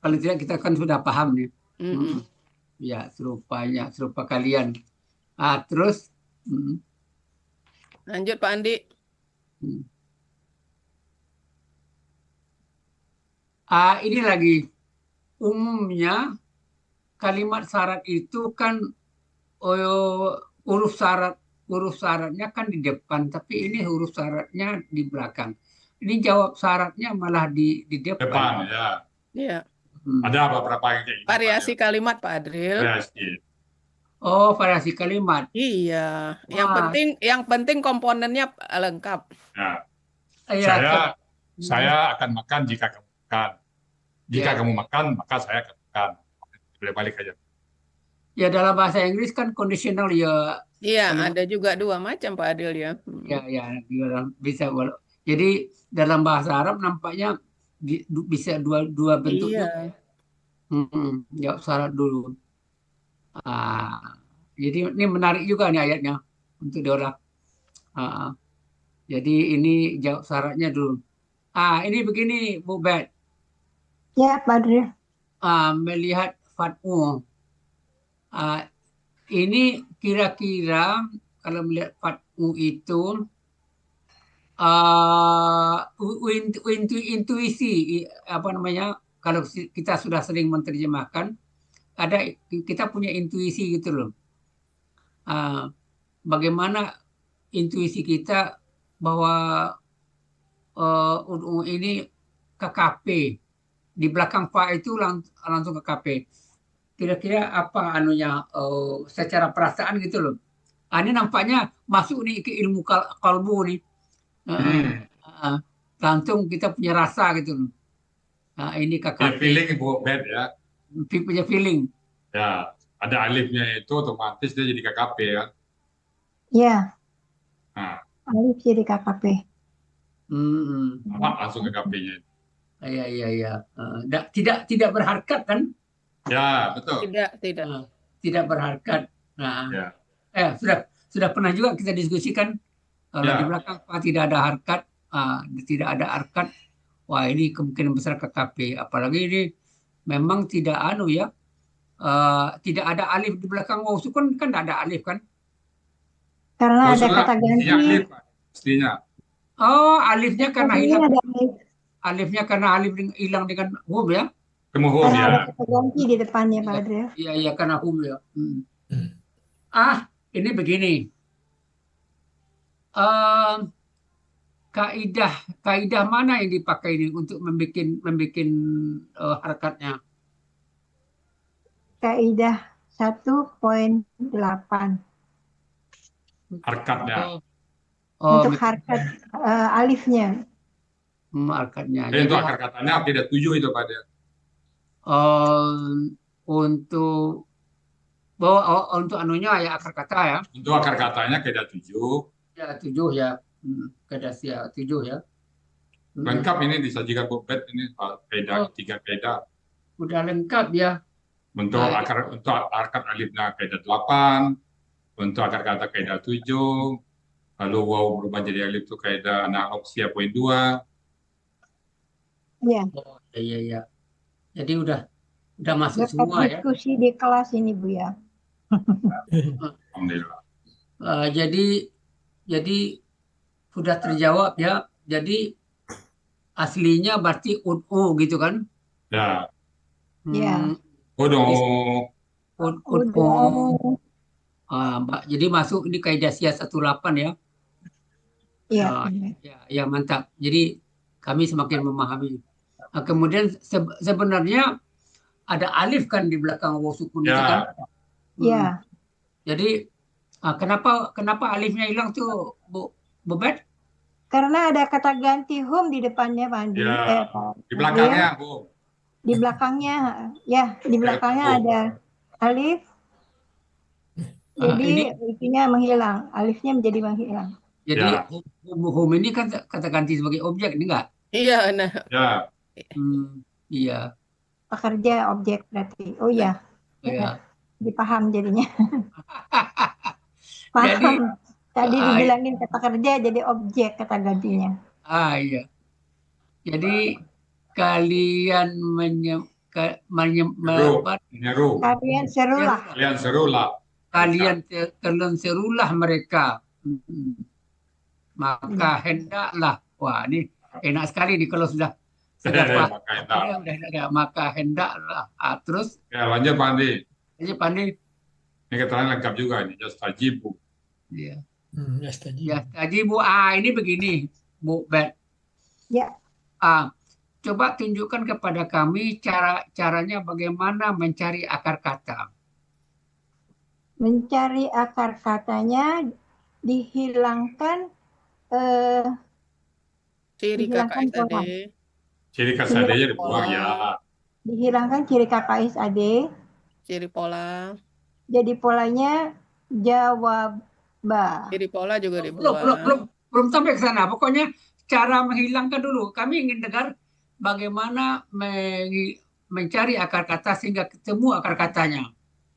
kalau tidak kita kan sudah paham nih. Mm-mm. Ya, serupa kalian. Terus Lanjut Pak Andi. Ini lagi umumnya kalimat syarat itu kan huruf syaratnya kan di depan, tapi ini huruf syaratnya di belakang. Ini jawab syaratnya malah di depan. Depan ya. Iya. Ada beberapa yang kayak gitu. Variasi kalimat Pak Adil. Variasi. Oh, variasi kalimat. Iya. Wah. Yang penting komponennya lengkap. Ya. Iya, Saya akan makan jika kamu makan. Jika Ya. kamu makan, maka saya akan makan. Boleh balik aja. Ya, dalam bahasa Inggris kan conditional ya. Iya, Kalimat. ada juga dua macam Pak Adil ya. Ya, bisa. Jadi dalam bahasa Arab nampaknya bisa dua bentuk Iya. juga. Jawab syarat dulu. Jadi ini menarik juga nih ayatnya untuk diolah. Jadi ini jawab syaratnya dulu. Ini begini Bu Bet. Ya, Pak Adil. Melihat fat'u. Ini kira-kira kalau melihat fat'u itu intuisi apa namanya, kalau kita sudah sering menerjemahkan, kita punya intuisi gitu loh. Bagaimana intuisi kita bahwa ini KKP di belakang Pak itu langsung KKP. Kira-kira apa anunya secara perasaan gitu loh. Ini nampaknya masuk nih ke ilmu kalbu nih. Langsung kita punya rasa gitu loh. Ini KKP. Feeling Bu Bet ya. Punya feeling. Ya, ada alifnya itu otomatis dia jadi KKP ya. Ya, Nah, alif jadi KKP. apa langsung KKP-nya. Iya. Tidak berharkat kan? Ya, betul. Tidak. Tidak berharkat. Ya. Sudah pernah juga kita diskusikan kalau Ya. di belakang tidak ada harkat, tidak ada harkat. Wah, ini kemungkinan besar KKP. Apalagi ini memang tidak tidak ada alif di belakang waw sukun kan tidak ada alif kan? Karena ada kata Mestinya ganti. alif, Pak. Mestinya. Oh, alifnya karena Artinya hilang. ada alif. Alifnya karena alif hilang dengan hum ya? Kemuhum Karena ada ya. kata ganti di depannya, Pak Adil. Iya karena hum ya. Ini begini. Kaidah mana yang dipakai ini untuk membuat harkatnya? Kaidah 1.8 Harkatnya. untuk harkat alifnya. Harkatnya. Untuk akar katanya tidak 7 itu Pak. Untuk anunya ya akar kata ya. Untuk akar katanya kaidah 7. Ya 7 ya. Kaidah 7 ya. Lengkap ini disajikan Bu Bet ini kaidah 3 kaidah. Udah lengkap ya. Untuk akar alifnya kaidah 8, untuk akar kata kaidah 7, lalu waw berubah jadi alif itu kaidah analogsia poin 2. Iya. Iya. Jadi udah masuk Dapat semua ya. diskusi di kelas ini, Bu ya. Alhamdulillah. Jadi sudah terjawab ya. Jadi aslinya berarti ud'u gitu kan? Ya. Ya. Ud'u. Ud'u. Jadi masuk di Kaidah 18 ya. Iya. Ya mantap. Jadi kami semakin memahami. Kemudian sebenarnya ada alif kan di belakang waw sukun itu kan? Iya. Jadi kenapa alifnya hilang tuh Bu Bet? Karena ada kata ganti hum di depannya, Pak Andi. Ya. Pak Di belakangnya, Adriel. Bu. Di belakangnya, ya, di belakangnya ada alif. Jadi itunya menghilang, alifnya menjadi menghilang. Jadi hum ini kan kata ganti sebagai objek, ini enggak? Iya, nah. Ya. Iya. Pekerja objek berarti. Oh iya. Iya. Dipaham jadinya. Paham. Tadi dibilangin kata kerja jadi objek kata gantinya. Iya. Jadi kalian Menyeru. Kalian serulah. Kalian serulah. Kalian serulah mereka. Maka hendaklah. Wah, ini enak sekali nih kalau sudah maka hendaklah. Terus? Ya, lanjut Pak Andi. Lanjut Pak Andi. Ini keterangan lengkap juga ini. Yastajibu. Iya. Yastajibu. Yastajibu. Ini begini, Bu Bet. Ya. Coba tunjukkan kepada kami caranya bagaimana mencari akar kata. Mencari akar katanya dihilangkan ciri KKSAD. Ciri KKSAD-nya dibuang ya. Dihilangkan ciri KKSAD. Ciri pola. Jadi polanya jawaba. Ciri pola juga dibuang. Belum sampai ke sana. Pokoknya cara menghilangkan dulu. Kami ingin dengar bagaimana mencari akar kata sehingga ketemu akar katanya.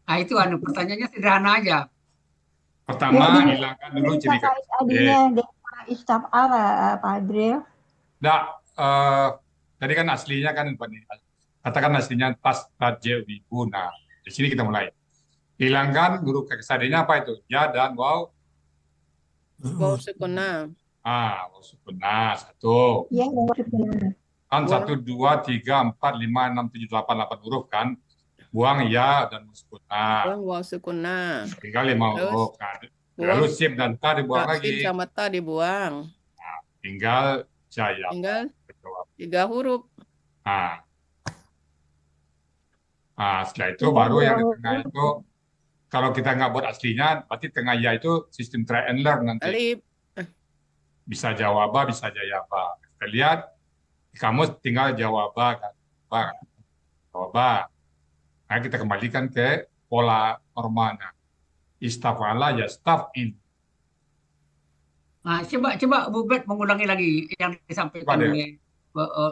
Nah itu pertanyaannya sederhana aja. Pertama, hilangkan dulu ciri KKSAD-nya istaf'al Pak Adriel. Tadi kan aslinya kan katakan aslinya tastajibu. Nah, di sini kita mulai. Hilangkan huruf KKSAD-nya apa itu? Ya dan waw. Waw sukunah. Waw sukunah. Satu. Ya, waw sukunah. Kan 1, 2, 3, 4, 5, 6, 7, 8 huruf kan. Buang ya dan sukunah. Buang waw sukunah. Tinggal 5 huruf. Lalu sim dan ta dibuang lagi. Sim sama ta dibuang. Nah, tinggal jaya. Tinggal 3 huruf. Setelah itu baru yang di tengah itu, kalau kita nggak buat aslinya, berarti tengah ya itu sistem try and learn nanti. Alif. Bisa jawaba, bisa jayaba. Kita lihat di kamus tinggal jawaba kan. Jawaba. Nah, kita kembalikan ke pola normalnya. Istafala ya staf'in. Nah, coba Bu Bet mengulangi lagi yang disampaikan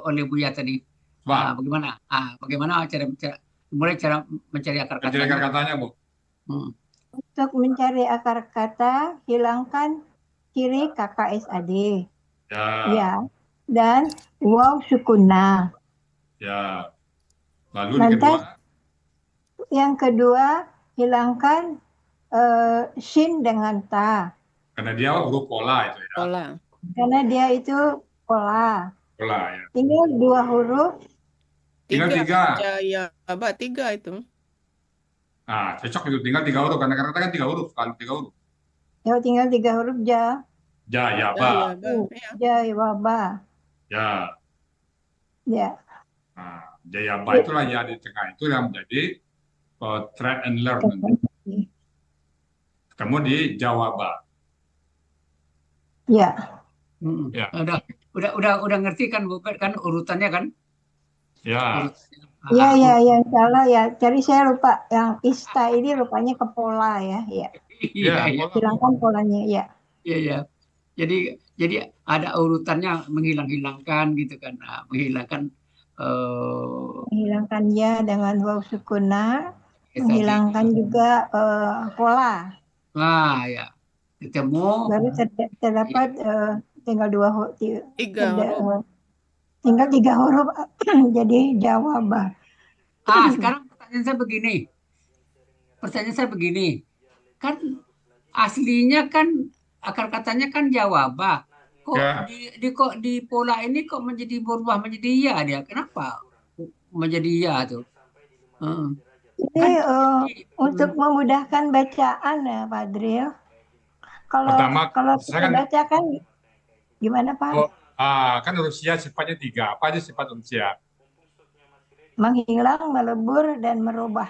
oleh Buya tadi. Bagaimana? Bagaimana cara mencari akar kata? Mencari akar katanya, Bu. Untuk mencari akar kata, hilangkan ciri KKSAD. Ya. Dan waw sukunah. Ya. Lalu yang kedua, hilangkan shin dengan ta. Karena dia huruf pola itu ya. Pola. Karena dia itu pola. Pola ya. Tinggal 2 huruf. Tinggal 3. Jayaba 3 itu. Cocok itu tinggal 3 huruf karena kata kan 3 huruf, kalau 3 huruf. Ya, tinggal 3 huruf Jayaba. Jayaba. Ya. Ya. Jayaba itulah ya di tengah itu yang menjadi try and learn. Ketemu di jawaba. Ya. Ya. Udah ngerti kan Bu Bet kan urutannya kan? Ya. Ya, salah ya. Jadi saya lupa yang ista ini rupanya ke pola ya. Iya. Hilangkan polanya ya. Iya. Jadi ada urutannya menghilangkan gitu kan. Menghilangkan ya dengan waw sukunah, menghilangkan juga pola. Ya. Ketemu. Baru terdapat tinggal 2 huruf. 3 huruf. Tinggal 3 huruf jadi jawaba. Sekarang pertanyaan saya begini. pertanyaan saya begini, kan aslinya kan akar katanya kan jawabah. Kok Ya, kok di pola ini kok menjadi berubah menjadi ya dia? Kenapa menjadi ya tuh? Heeh. Ini Kan untuk memudahkan bacaan ya, Pak Dril. Kalau pertama kalau saya kita kan baca kan gimana, Pak? kan rusia sifatnya 3. Apa aja sifat rusia? Menghilang, melebur, dan merubah.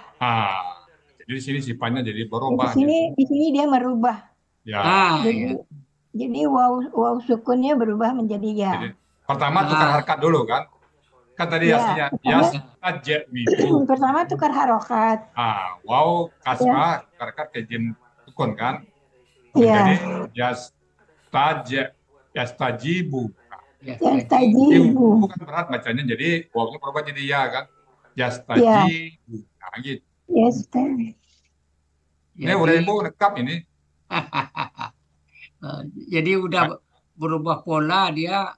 Jadi di sini sifatnya jadi Di berubah. sini dia merubah. Ya. Jadi waw sukunnya berubah menjadi ya. Jadi, pertama tukar harkat dulu kan? Kan tadi aslinya yastajibu. Pertama tukar harokat. Waw kasrah tukar harkat ke jim sukun kan? Iya. Menjadi yastajibu. Yastajibu. Bukan berat bacanya, jadi wawnya berubah jadi ya kan? Yastajibu. Nah, gitu. Yastajibu. Ini udah ibu lengkap ini. Jadi udah berubah pola dia,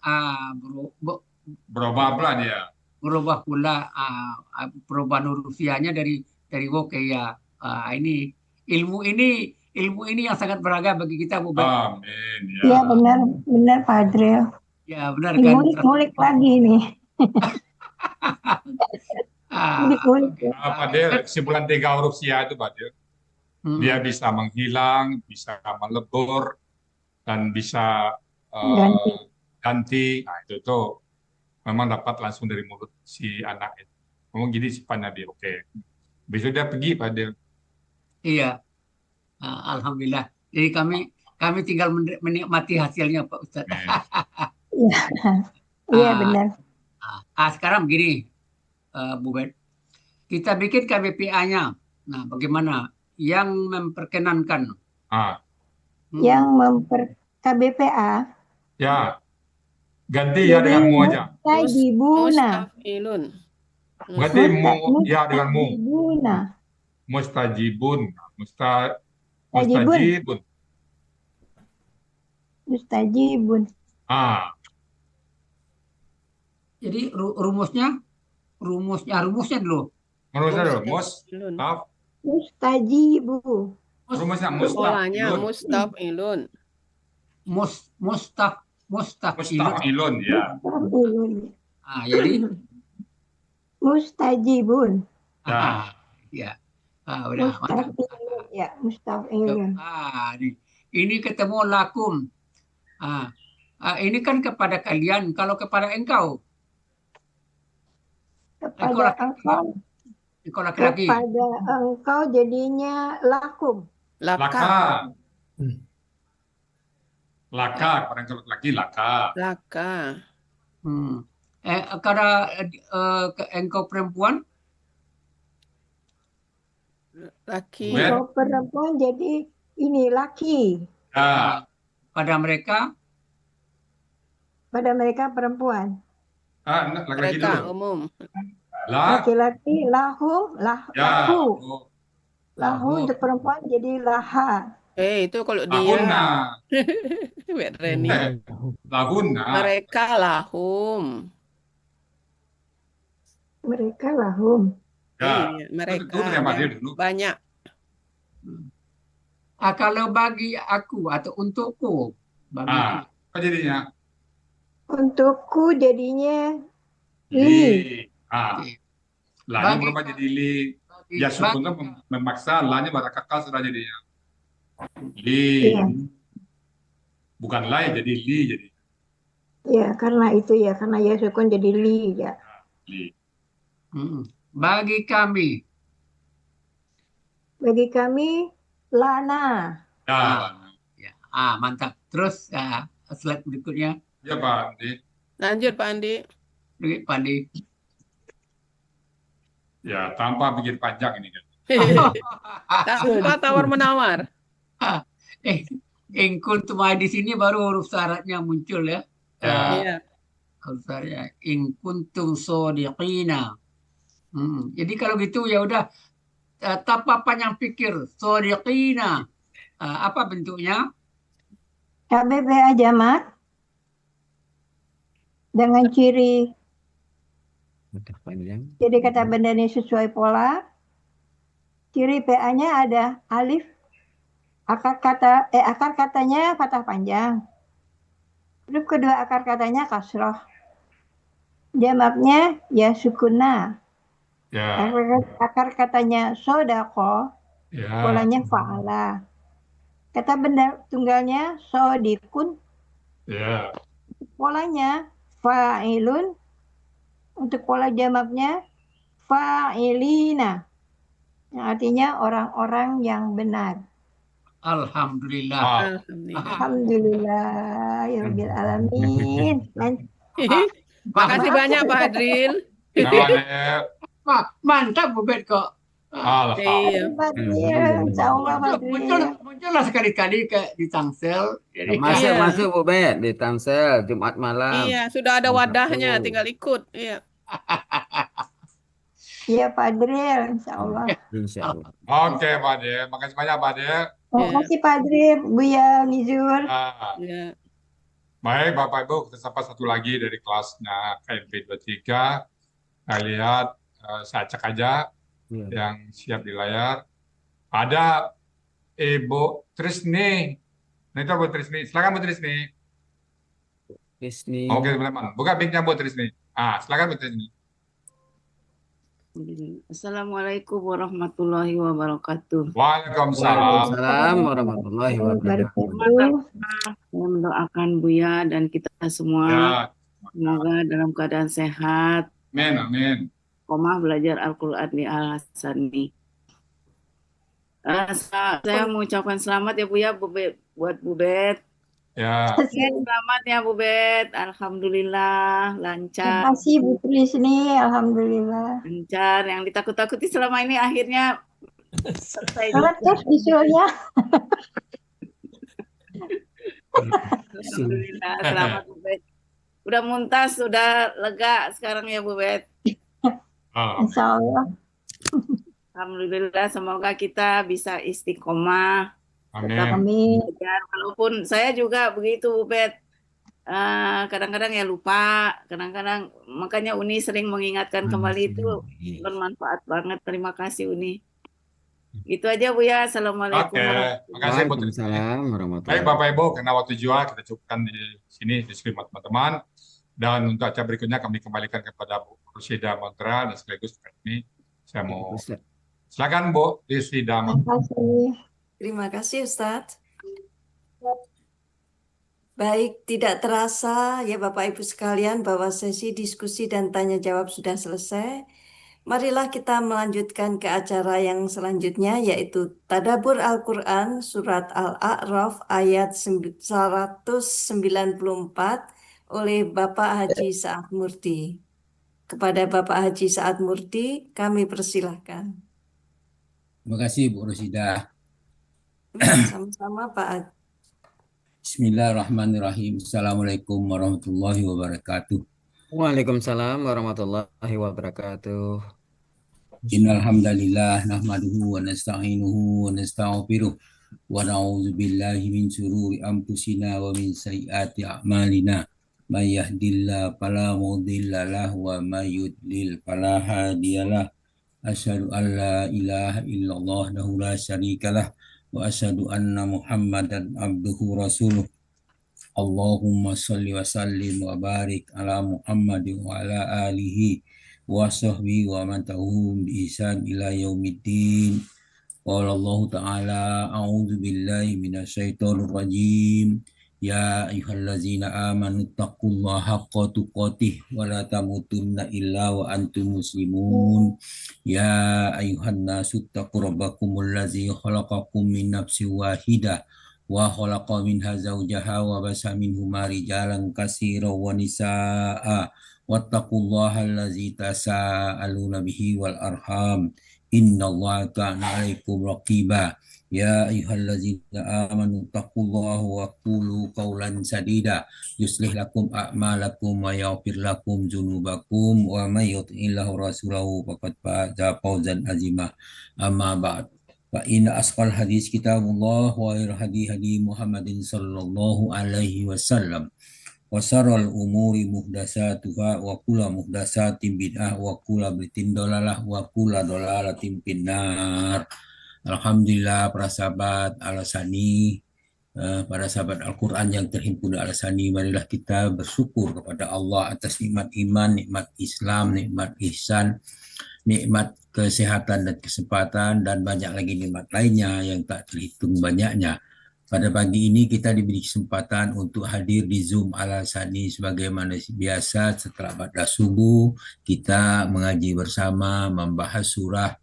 berubah pula dia. Berubah pula perubahan hurufiahnya dari wo ke ya. Ini ilmu ini yang sangat berharga bagi kita, Bu Bet. Amin. Iya benar Pak Dril. Ya benar kan. Ngulik lagi nih. Pak Del, kesimpulan 3 huruf sia itu Pak Del. Dia bisa menghilang, bisa melebur, dan bisa ganti. Nah itu tuh memang dapat langsung dari mulut si anak itu. Memang gini sifatnya dia. Oke. Besok dia pergi Pak Del. Iya. Alhamdulillah. Jadi kami tinggal menikmati hasilnya Pak Ustadz. Iya benar. Sekarang begini, Bu Bet. Kita bikin KBPA-nya. Nah, bagaimana? Yang memperkenankan. Yang KBPA. Ya. Ganti ya dengan mu aja. Mustafilun. Ganti mu ya dengan mu. Mustajibun. Mustajibun. Mustajibun. Jadi rumusnya dulu. Rumusnya dulu. Mustajibu. Rumusnya polanya mustafilun. Mustafilun ya. Jadi mustajibun. Ya. Udah. Mustafilun. Ya, mustafilun. Ini ketemu lakum. Ini kan kepada kalian. Kalau kepada engkau. Kepada engkau. Engkau laki-laki. Kepada engkau jadinya lakum. Laka. Laka, kepada engkau laki-laki laka. Karena engkau perempuan. Laki. Engkau perempuan jadi ini laki. Pada mereka. Pada mereka perempuan. Laki-laki mereka dulu. Umum. Laki-laki lahu. Lahu untuk perempuan jadi laha. Itu kalau dia. Lahunna. Reni. Lahunna. Mereka lahum. Mereka lahum. Iya, mereka. Banyak. Kalau bagi aku atau untukku. Apa jadinya? Untukku jadinya li. La-nya berubah jadi li. Ya sukunnya memaksa, la-nya barakakal sudah jadinya. Li. Bukan la jadi li jadi. Ya, karena itu ya, karena ya sukun jadi li ya. Li. Bagi kami. Bagi kami lana. Mantap. Terus slide berikutnya. Ya Pak Andi. Lanjut Pak Andi. Pak Andi. Ya, tanpa bikin panjang ini kan. Tanpa tawar-menawar. In kuntum di sini baru huruf syaratnya muncul ya. Iya. Huruf syaratnya in kuntum shodiqina. Jadi kalau gitu ya udah tanpa panjang pikir shodiqina. Apa bentuknya? KBPA jamak dengan ciri jadi kata bendanya sesuai pola, Ciri PA-nya ada alif, akar katanya fathah panjang. Huruf kedua akar katanya kasroh. Jamaknya ya sukuna. Ya, Akar katanya sodako, ya, polanya fa'ala. Kata benda tunggalnya sodikun, ya. polanya fa'ilun. Untuk pola jamaknya fa'ilina, yang artinya orang-orang yang benar. Alhamdulillah. Alhamdulillah, ya Rabbil Alamin. Makasih banyak Pak Hadril. Mantap Bu Bet kok. Iya. Muncullah sekali-kali kayak di Tangsel. Jadi Masuk Bu Bet di Tangsel Jumat malam. Iya, sudah ada wadahnya, tinggal ikut. Iya. Iya Pak Adril, insya Allah. Insya Allah. Oke Pak Ade, makasih banyak Pak Ade. Terima kasih Pak Adril, Buya Nizur. Iya. Baik Bapak Ibu, kita sapa satu lagi dari kelasnya KMP 23. Saya lihat, saya cek aja yang siap di layar. Ada Ibu Trisni. Nah itu Bu Trisni, silakan Bu Trisni. Trisni. Oke teman-teman, buka mic-nya Bu Trisni. Silakan Bu Trisni. Assalamualaikum warahmatullahi wabarakatuh. Waalaikumsalam. Waalaikumsalam warahmatullahi wabarakatuh. Saya mendoakan Buya dan kita semua semoga dalam keadaan sehat. Amin, amin. Komah belajar Al-Quran di Al-Hasani. Saya mengucapkan selamat ya Buya buat Bu Bet. Ya. Selamat ya Bu Bet. Alhamdulillah lancar. Terima kasih Bu Trisni, alhamdulillah. Lancar. Yang ditakut-takuti selama ini akhirnya selesai. Sholat terus visualnya. Alhamdulillah, selamat Bu Bet. Udah muntas, sudah lega sekarang ya Bu Bet. Insya Allah. Alhamdulillah, semoga kita bisa istiqomah. Amin. Walaupun saya juga begitu Bu Bet. Kadang-kadang ya lupa, kadang-kadang makanya Uni sering mengingatkan kembali itu bermanfaat banget. Terima kasih Uni. Itu aja Bu ya. Assalamualaikum. Makasih Bu Trisni. Baik Bapak Ibu, karena waktu juga kita cukupkan di sini diskusi teman-teman. Dan untuk acara berikutnya kami kembalikan kepada Bu Rusida Montra dan sekaligus ini saya mau silakan Bu Rusida Montra. Terima kasih Ustadz. Baik, tidak terasa ya Bapak Ibu sekalian bahwa sesi diskusi dan tanya jawab sudah selesai. Marilah kita melanjutkan ke acara yang selanjutnya yaitu Tadabbur Al-Quran Surat Al-A'raf ayat 194 oleh Bapak Haji Sa'ad Murti. Kepada Bapak Haji Sa'ad Murti kami persilahkan. Terima kasih Bu Rosida. Sama-sama Pak. Bismillahirrahmanirrahim. Assalamualaikum warahmatullahi wabarakatuh. Waalaikumsalam warahmatullahi wabarakatuh. Innal hamdalillah nahmaduhu wa nasta'inuhu wa nastaghfiruh wa na'udzu billahi min shururi anfusina wa min sayyiati a'malina. May yahdihillahu fala mudilla lahu wa may yudlil fala hadiyalah. Asyhadu an la ilaha illallah wahdahu la syarikalah wa asyhadu anna Muhammadan abduhu rasuluh. Allahumma shalli wa sallim wa barik ala Muhammadin wa ala alihi wa sahbihi wa man tabi'ahum bi ihsan ila yaumiddin. Qala Allah ta'ala a'udzu billahi minasyaitonir rajim. Ya ayyuhallazina amanu taqullaha haqqa tuqatih wa la tamutunna illa wa antum muslimun. Ya ayyuhan nasu taqu rabbakumul ladzi khalaqakum min nafsin wahidah wa khalaqa minha zawjaha wa basa minhuma rijalan katsiran wa nisaa'a wattaqullaha allazi tasaaluna bihi wal arham innallaha kana 'alaikum raqiba. Ya ayyuhallazina amanu taqullaha wa qulu qawlan sadida yuslih lakum a'malakum wa yaghfir lakum dzunubakum wa may yuti'illahu rasulahu faqad faza fawzan azima. Amma ba'd. Fa inna asqal hadis kitabullah wa khairu hadi Muhammadin sallallahu alaihi wasallam wa syarrul umuri muhdatsatuha wa kullu muhdatsatin bid'ah wa kullu bid'atin dalalah wa kullu dalalatin finnar. Alhamdulillah para sahabat Al-Asani, para sahabat Al-Quran yang terhimpun di Al-Asani, marilah kita bersyukur kepada Allah atas nikmat iman, nikmat Islam, nikmat ihsan, nikmat kesehatan dan kesempatan, dan banyak lagi nikmat lainnya yang tak terhitung banyaknya. Pada pagi ini kita diberi kesempatan untuk hadir di Zoom Al-Asani sebagaimana biasa. Setelah pada subuh kita mengaji bersama, membahas surah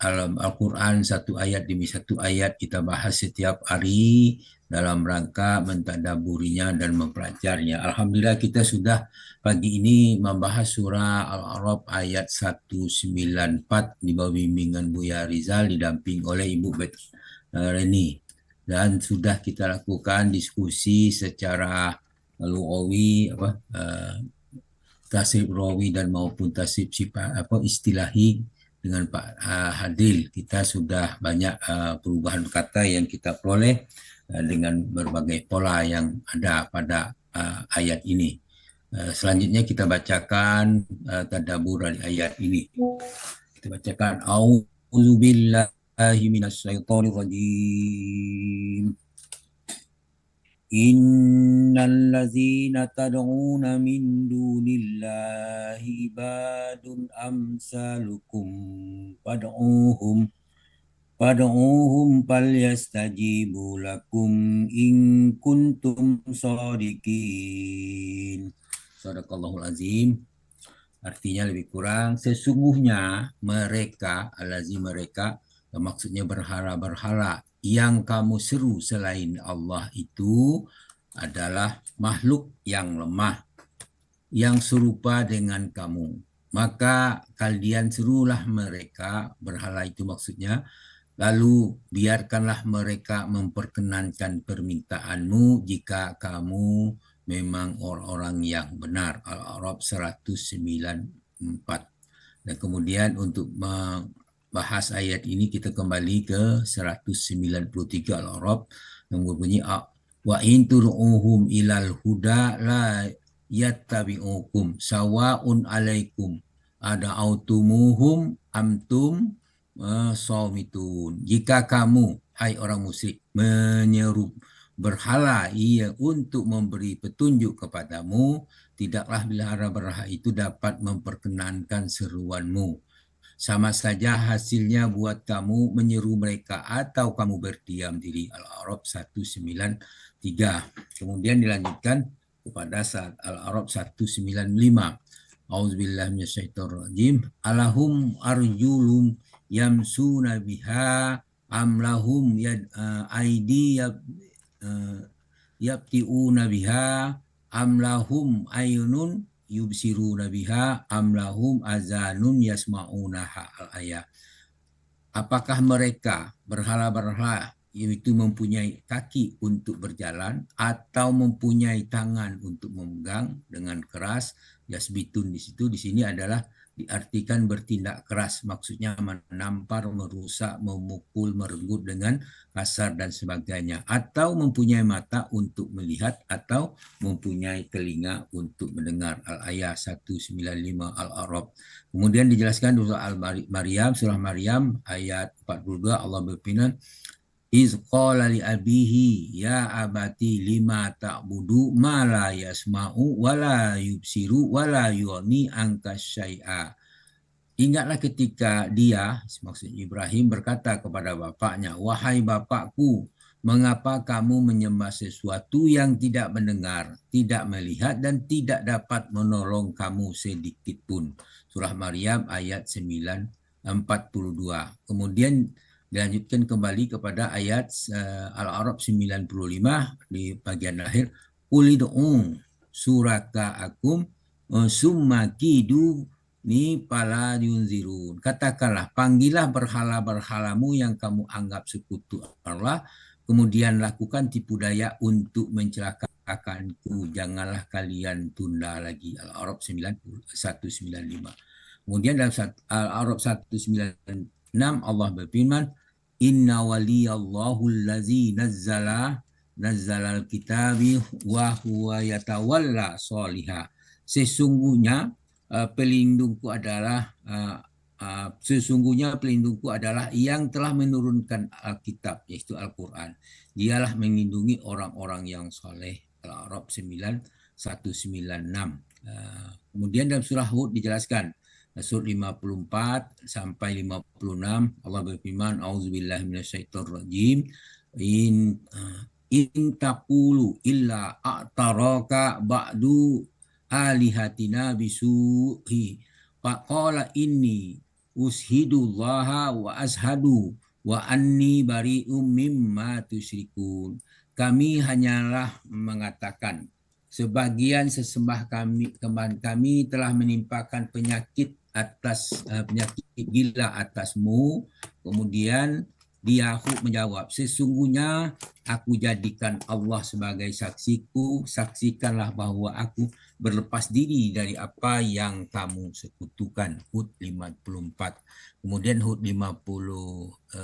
Al-Quran satu ayat demi satu ayat kita bahas setiap hari dalam rangka mentadaburinya dan mempelajarinya. Alhamdulillah kita sudah pagi ini membahas surah Al-A'raf ayat 194 di bawah bimbingan Buya Rizal didamping oleh Ibu Bet Reni, dan sudah kita lakukan diskusi secara lughawi tasrif rawi dan maupun tasrif istilahi dengan Pak Hadil. Kita sudah banyak perubahan kata yang kita peroleh dengan berbagai pola yang ada pada ayat ini. Selanjutnya kita bacakan tadabbur dari ayat ini. Kita bacakan A'udzubillahi minasyaitonir rajim. Innal ladzina tad'una min dunillahi ibadun amsalukum fad'uhum falyastajibu lakum in kuntum shadiqin. Shadaqallahul azim. Artinya lebih kurang, sesungguhnya mereka, mereka, maksudnya berhala-berhala yang kamu seru selain Allah itu adalah makhluk yang lemah, yang serupa dengan kamu. Maka kalian serulah mereka, berhala itu maksudnya, lalu biarkanlah mereka memperkenankan permintaanmu jika kamu memang orang-orang yang benar. Al-A'raf 194. Dan kemudian untuk bahas ayat ini kita kembali ke 193 Al-A'raf yang berbunyi wa in tur'uhum ilal huda la yattabi'ukum sawa'un alaikum ada'autumuhum amtum samitun. Jika kamu, hai orang musyrik, menyeru berhala untuk memberi petunjuk kepadamu, tidaklah berhala itu dapat memperkenankan seruanmu. Sama saja hasilnya buat kamu menyeru mereka atau kamu berdiam diri. Al-A'raf 193. Kemudian dilanjutkan kepada Al-A'raf 195. Auzubillahi minasyaitonirrajim. Alahum arjulum yamsuna biha amlahum aidi yabtiuna biha amlahum ayunun yubsiruna biha amlahum azanun yasma'unaha. Al-ayat. Apakah mereka berhala-berhala yaitu mempunyai kaki untuk berjalan atau mempunyai tangan untuk memegang dengan keras? Yasbitun di sini adalah diartikan bertindak keras, maksudnya menampar, merusak, memukul, merenggut dengan kasar dan sebagainya, atau mempunyai mata untuk melihat atau mempunyai telinga untuk mendengar. Al-ayat 195 Al-A'raf. Kemudian dijelaskan surah Al-Maryam, surah Maryam ayat 42, Allah berfirman, Iz qala li abihi ya abati lima ta'budu ma la yasma'u wa la yubsiru wa la yughni anka syai'a. Ingatlah ketika dia, maksud Ibrahim, berkata kepada bapaknya, wahai bapakku, mengapa kamu menyembah sesuatu yang tidak mendengar, tidak melihat, dan tidak dapat menolong kamu sedikit pun. Surah Maryam ayat 42. Kemudian dilanjutkan kembali kepada ayat Al-A'raf 95 di bagian akhir. Qulid'u suraka'akum summa kidu ni pala yunzirun. Katakanlah, panggillah berhala-berhalamu yang kamu anggap sekutu Allah, kemudian lakukan tipu daya untuk mencelakakanku. Janganlah kalian tunda lagi. Al-A'raf 195. Kemudian dalam Al-A'raf 196 Allah berfirman, Inna waliyallahu allazi nazzala nazzalal kitabi wa huwa yatawalla sholiha. Sesungguhnya pelindungku adalah yang telah menurunkan Alkitab, yaitu Al-Quran. Dialah melindungi orang-orang yang soleh. Al-A'raf 9196. Kemudian dalam surah Hud dijelaskan, surat 54 sampai 56, Allah berfirman, A'udzubillahi minasyaitonirrajim. In taqulu illa a'taraka ba'du alihatina bisuhi faqala inni ushidullaha wa ashadu wa anni bari'um mimma tusyrikun. Kami hanyalah mengatakan sebagian sesembah kami telah menimpakan penyakit gila atasmu. Kemudian dia menjawab, sesungguhnya aku jadikan Allah sebagai saksiku, saksikanlah bahwa aku berlepas diri dari apa yang kamu sekutukan. Hud 54. Kemudian Hud 55,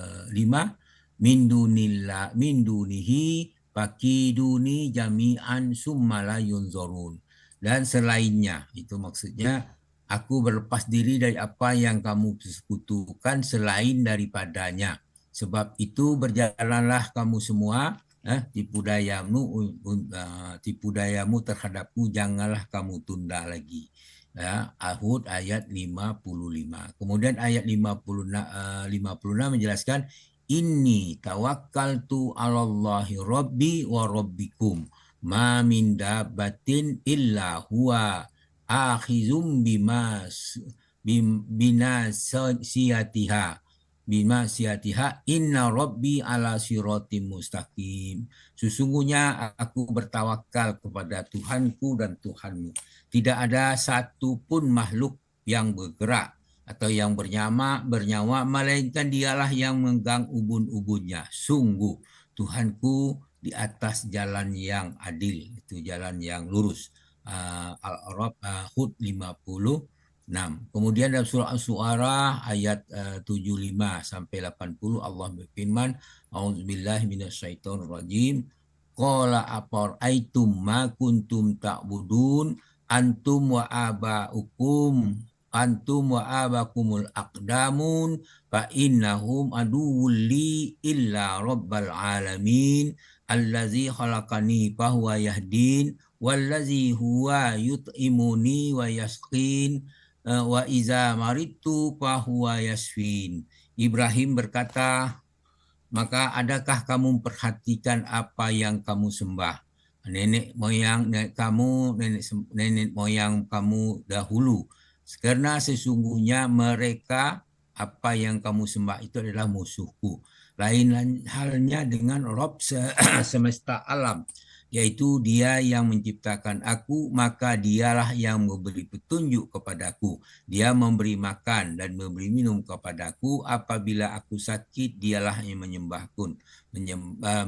min dunihi fakiduni jami'an summa la yunzurun. Dan selainnya, itu maksudnya aku berlepas diri dari apa yang kamu sekutukan selain daripadanya. Sebab itu berjalanlah kamu semua, tipu dayamu terhadapku janganlah kamu tunda lagi. Hud ayat 55. Kemudian ayat 56 menjelaskan, Inni tawakkaltu 'alallahi rabbi wa rabbikum ma min dabbatin illa huwa akhizum binasiyatiha inna rabbi ala siratim mustaqim. Sesungguhnya aku bertawakal kepada Tuhanku dan Tuhanmu. Tidak ada satu pun makhluk yang bergerak atau yang bernyawa melainkan dialah yang menggang ubun-ubunnya. Sungguh Tuhanku di atas jalan yang adil, itu jalan yang lurus. Al-A'raf Hud 56. Kemudian dalam surah Asy-Syu'ara ayat 75 sampai 80 Allah berfirman, A'udzubillahi minasyaitonirrajim. Qala afara'aitum ma kuntum ta'budun antum wa abakumul aqdamun fa innahum aduwwul li illa rabbal alamin allazi khalaqani fa huwa yahdin wallazi huwa yut'imuni wa yasqin wa iza maritu fa huwa yasfin. Ibrahim berkata, maka adakah kamu memperhatikan apa yang kamu sembah? Nenek moyang kamu dahulu. Karena sesungguhnya mereka, apa yang kamu sembah itu adalah musuhku. Lain halnya dengan Rabb semesta alam, yaitu dia yang menciptakan aku, maka dialah yang memberi petunjuk kepadaku. Dia memberi makan dan memberi minum kepadaku. Apabila aku sakit, dialah yang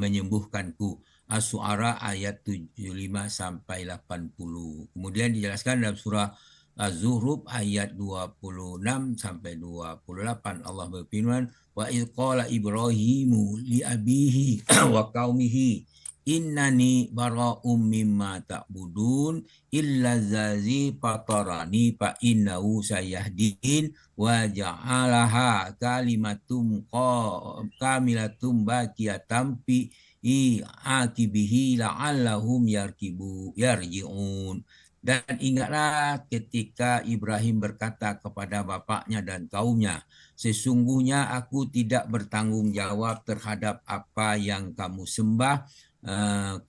menyembuhkanku. Asy-Syu'ara ayat 75 sampai 80. Kemudian dijelaskan dalam surah Az-Zukhruf ayat 26 sampai 28 Allah berfirman, wa idz qala Ibrahimu li abihi wa qaumihi innani bara'um mimma ta'budun illa allazi fatarani fa innahu sayahdin wa ja'alaha kalimatum kamilatum baqiyatan fi akibihi la'allahum yarji'un. Dan ingatlah ketika Ibrahim berkata kepada bapaknya dan kaumnya, sesungguhnya aku tidak bertanggung jawab terhadap apa yang kamu sembah,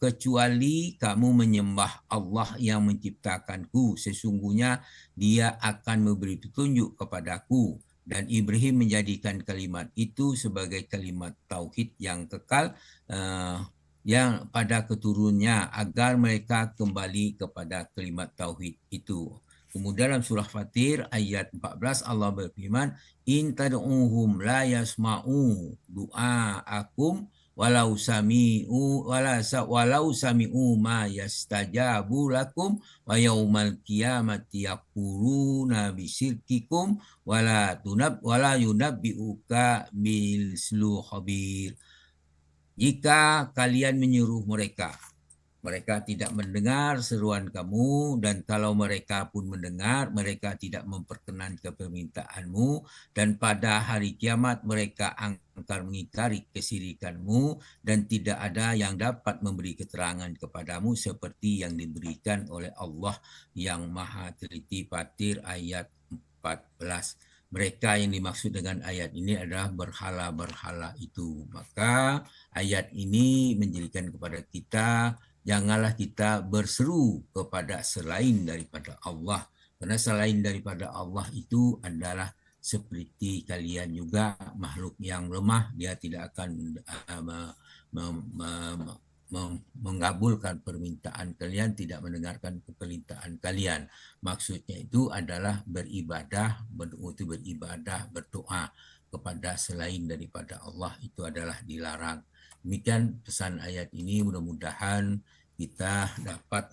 kecuali kamu menyembah Allah yang menciptakanku. Sesungguhnya dia akan memberi petunjuk kepadaku. Dan Ibrahim menjadikan kalimat itu sebagai kalimat tauhid yang kekal, yang pada keturunannya agar mereka kembali kepada kalimat tauhid itu. Kemudian dalam surah Fatir ayat 14 Allah berfirman, in tad'uhum la yasma'u du'aakum walau sami'u ma yastajabu lakum wa yaumal qiyamati yaquluna bisyirkikum wala yunabbi'uka bil khabir. Jika kalian menyuruh mereka, mereka tidak mendengar seruan kamu, dan kalau mereka pun mendengar, mereka tidak memperkenan ke permintaanmu, dan pada hari kiamat mereka akan mengingkari kesyirikanmu, dan tidak ada yang dapat memberi keterangan kepadamu seperti yang diberikan oleh Allah yang Maha Teliti Fatir ayat 14. Mereka yang dimaksud dengan ayat ini adalah berhala-berhala itu. Maka ayat ini menjadikan kepada kita, janganlah kita berseru kepada selain daripada Allah. Karena selain daripada Allah itu adalah seperti kalian juga, makhluk yang lemah. Dia tidak akan mengabulkan permintaan kalian, tidak mendengarkan permintaan kalian. Maksudnya itu adalah beribadah, berdoa kepada selain daripada Allah itu adalah dilarang. Demikian pesan ayat ini, mudah-mudahan kita dapat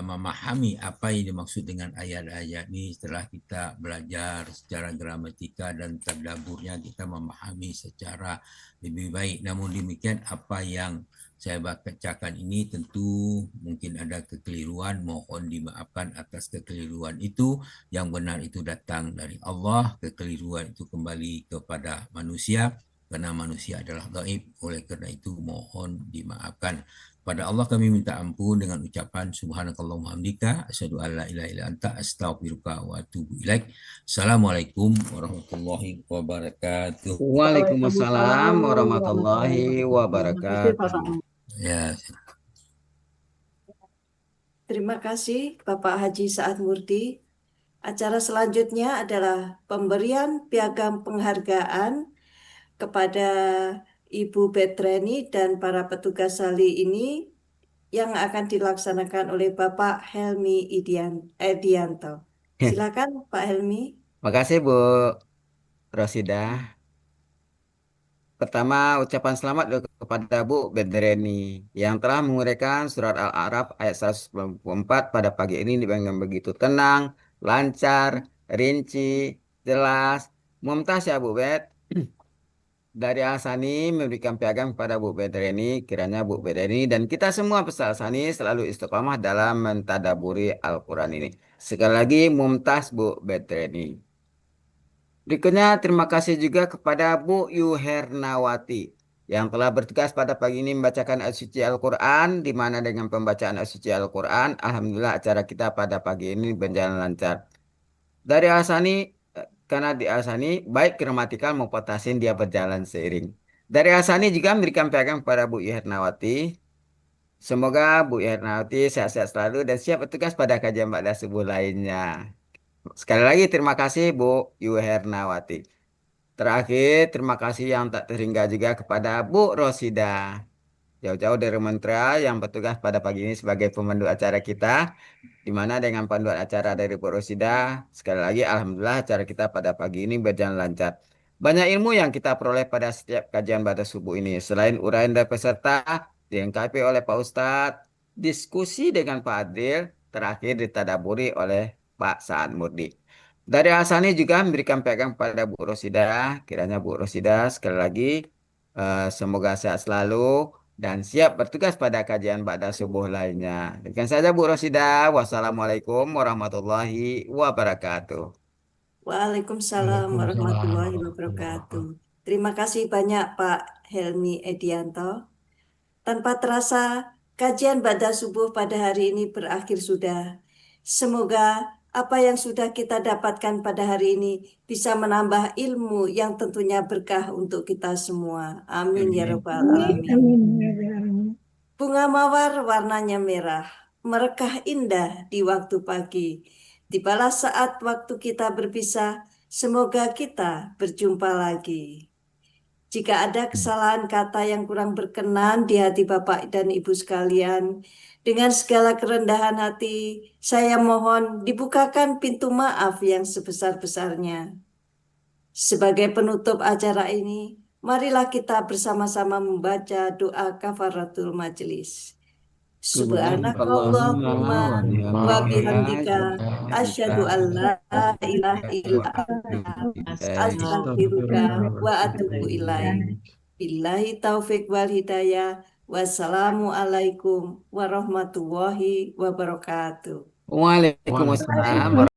memahami apa yang dimaksud dengan ayat-ayat ini. Setelah kita belajar secara gramatika dan tadaburnya, kita memahami secara lebih baik. Namun demikian, apa yang saya bacakan ini tentu mungkin ada kekeliruan, mohon dimaafkan atas kekeliruan itu. Yang benar itu datang dari Allah, kekeliruan itu kembali kepada manusia, karena manusia adalah gaib. Oleh karena itu mohon dimaafkan. Pada Allah kami minta ampun dengan ucapan subhanakallahumma hamdika asyhadu an la ilaha illa anta astaghfiruka wa atubu ilaik. Assalamualaikum warahmatullahi wabarakatuh. Waalaikumsalam warahmatullahi wabarakatuh. Ya. Terima kasih Bapak Haji Saad Murdi. Acara selanjutnya adalah pemberian piagam penghargaan kepada Ibu Betreni dan para petugas sali ini yang akan dilaksanakan oleh Bapak Helmi Edianto. Silakan Pak Helmi. Makasih Bu Rosidah. Pertama, ucapan selamat kepada Bu Bedreni yang telah menguraikan surat Al-A'raf ayat 194 pada pagi ini dengan begitu tenang, lancar, rinci, jelas. Mumtaz ya Bu Bet. Dari Al-Sani memberikan piagam kepada Bu Bedreni, kiranya Bu Bedreni dan kita semua peserta Al-Sani selalu istiqomah dalam mentadaburi Al-Quran ini. Sekali lagi, Mumtaz Bu Bedreni. Berikutnya, terima kasih juga kepada Bu Yuhernawati yang telah bertugas pada pagi ini membacakan ayat suci Al-Quran, di mana dengan pembacaan ayat suci Al-Quran, alhamdulillah acara kita pada pagi ini berjalan lancar. Dari Al-Sani, karena di Al-Sani, baik gramatikal maupun tasin dia berjalan seiring. Dari Al-Sani juga memberikan piagam kepada Bu Yuhernawati. Semoga Bu Yuhernawati sehat-sehat selalu dan siap bertugas pada kajian ba'da subuh lainnya. Sekali lagi terima kasih Bu Yuhernawati. Terakhir, terima kasih yang tak terhingga juga kepada Bu Rosida. Jauh-jauh dari Mantra yang bertugas pada pagi ini sebagai pemandu acara kita. Di mana dengan panduan acara dari Bu Rosida, sekali lagi alhamdulillah acara kita pada pagi ini berjalan lancar. Banyak ilmu yang kita peroleh pada setiap kajian pada subuh ini. Selain uraian dari peserta, dilengkapi oleh Pak Ustadz, diskusi dengan Pak Adil, terakhir ditadaburi oleh Pak Saad Murdi. Dari Asani juga memberikan pegang pada Bu Rosida. Kiranya Bu Rosida sekali lagi semoga sehat selalu dan siap bertugas pada kajian ba'da subuh lainnya. Demikian saja Bu Rosida. Wassalamualaikum warahmatullahi wabarakatuh. Waalaikumsalam warahmatullahi wabarakatuh. Terima kasih banyak Pak Helmi Edianto. Tanpa terasa, kajian ba'da subuh pada hari ini berakhir sudah. Semoga apa yang sudah kita dapatkan pada hari ini bisa menambah ilmu yang tentunya berkah untuk kita semua. Amin ya rabbal alamin. Bunga mawar warnanya merah, merekah indah di waktu pagi. Tibalah saat waktu kita berpisah, semoga kita berjumpa lagi. Jika ada kesalahan kata yang kurang berkenan di hati Bapak dan Ibu sekalian, dengan segala kerendahan hati, saya mohon dibukakan pintu maaf yang sebesar-besarnya. Sebagai penutup acara ini, marilah kita bersama-sama membaca doa kafaratul majelis. Subhanakallahumma wa bihamdika asyhadu an la ilaha illa anta astaghfiruka wa atubu ilaik. Billahi taufik wal hidayah. Wassalamualaikum warahmatullahi wabarakatuh. Waalaikumsalam.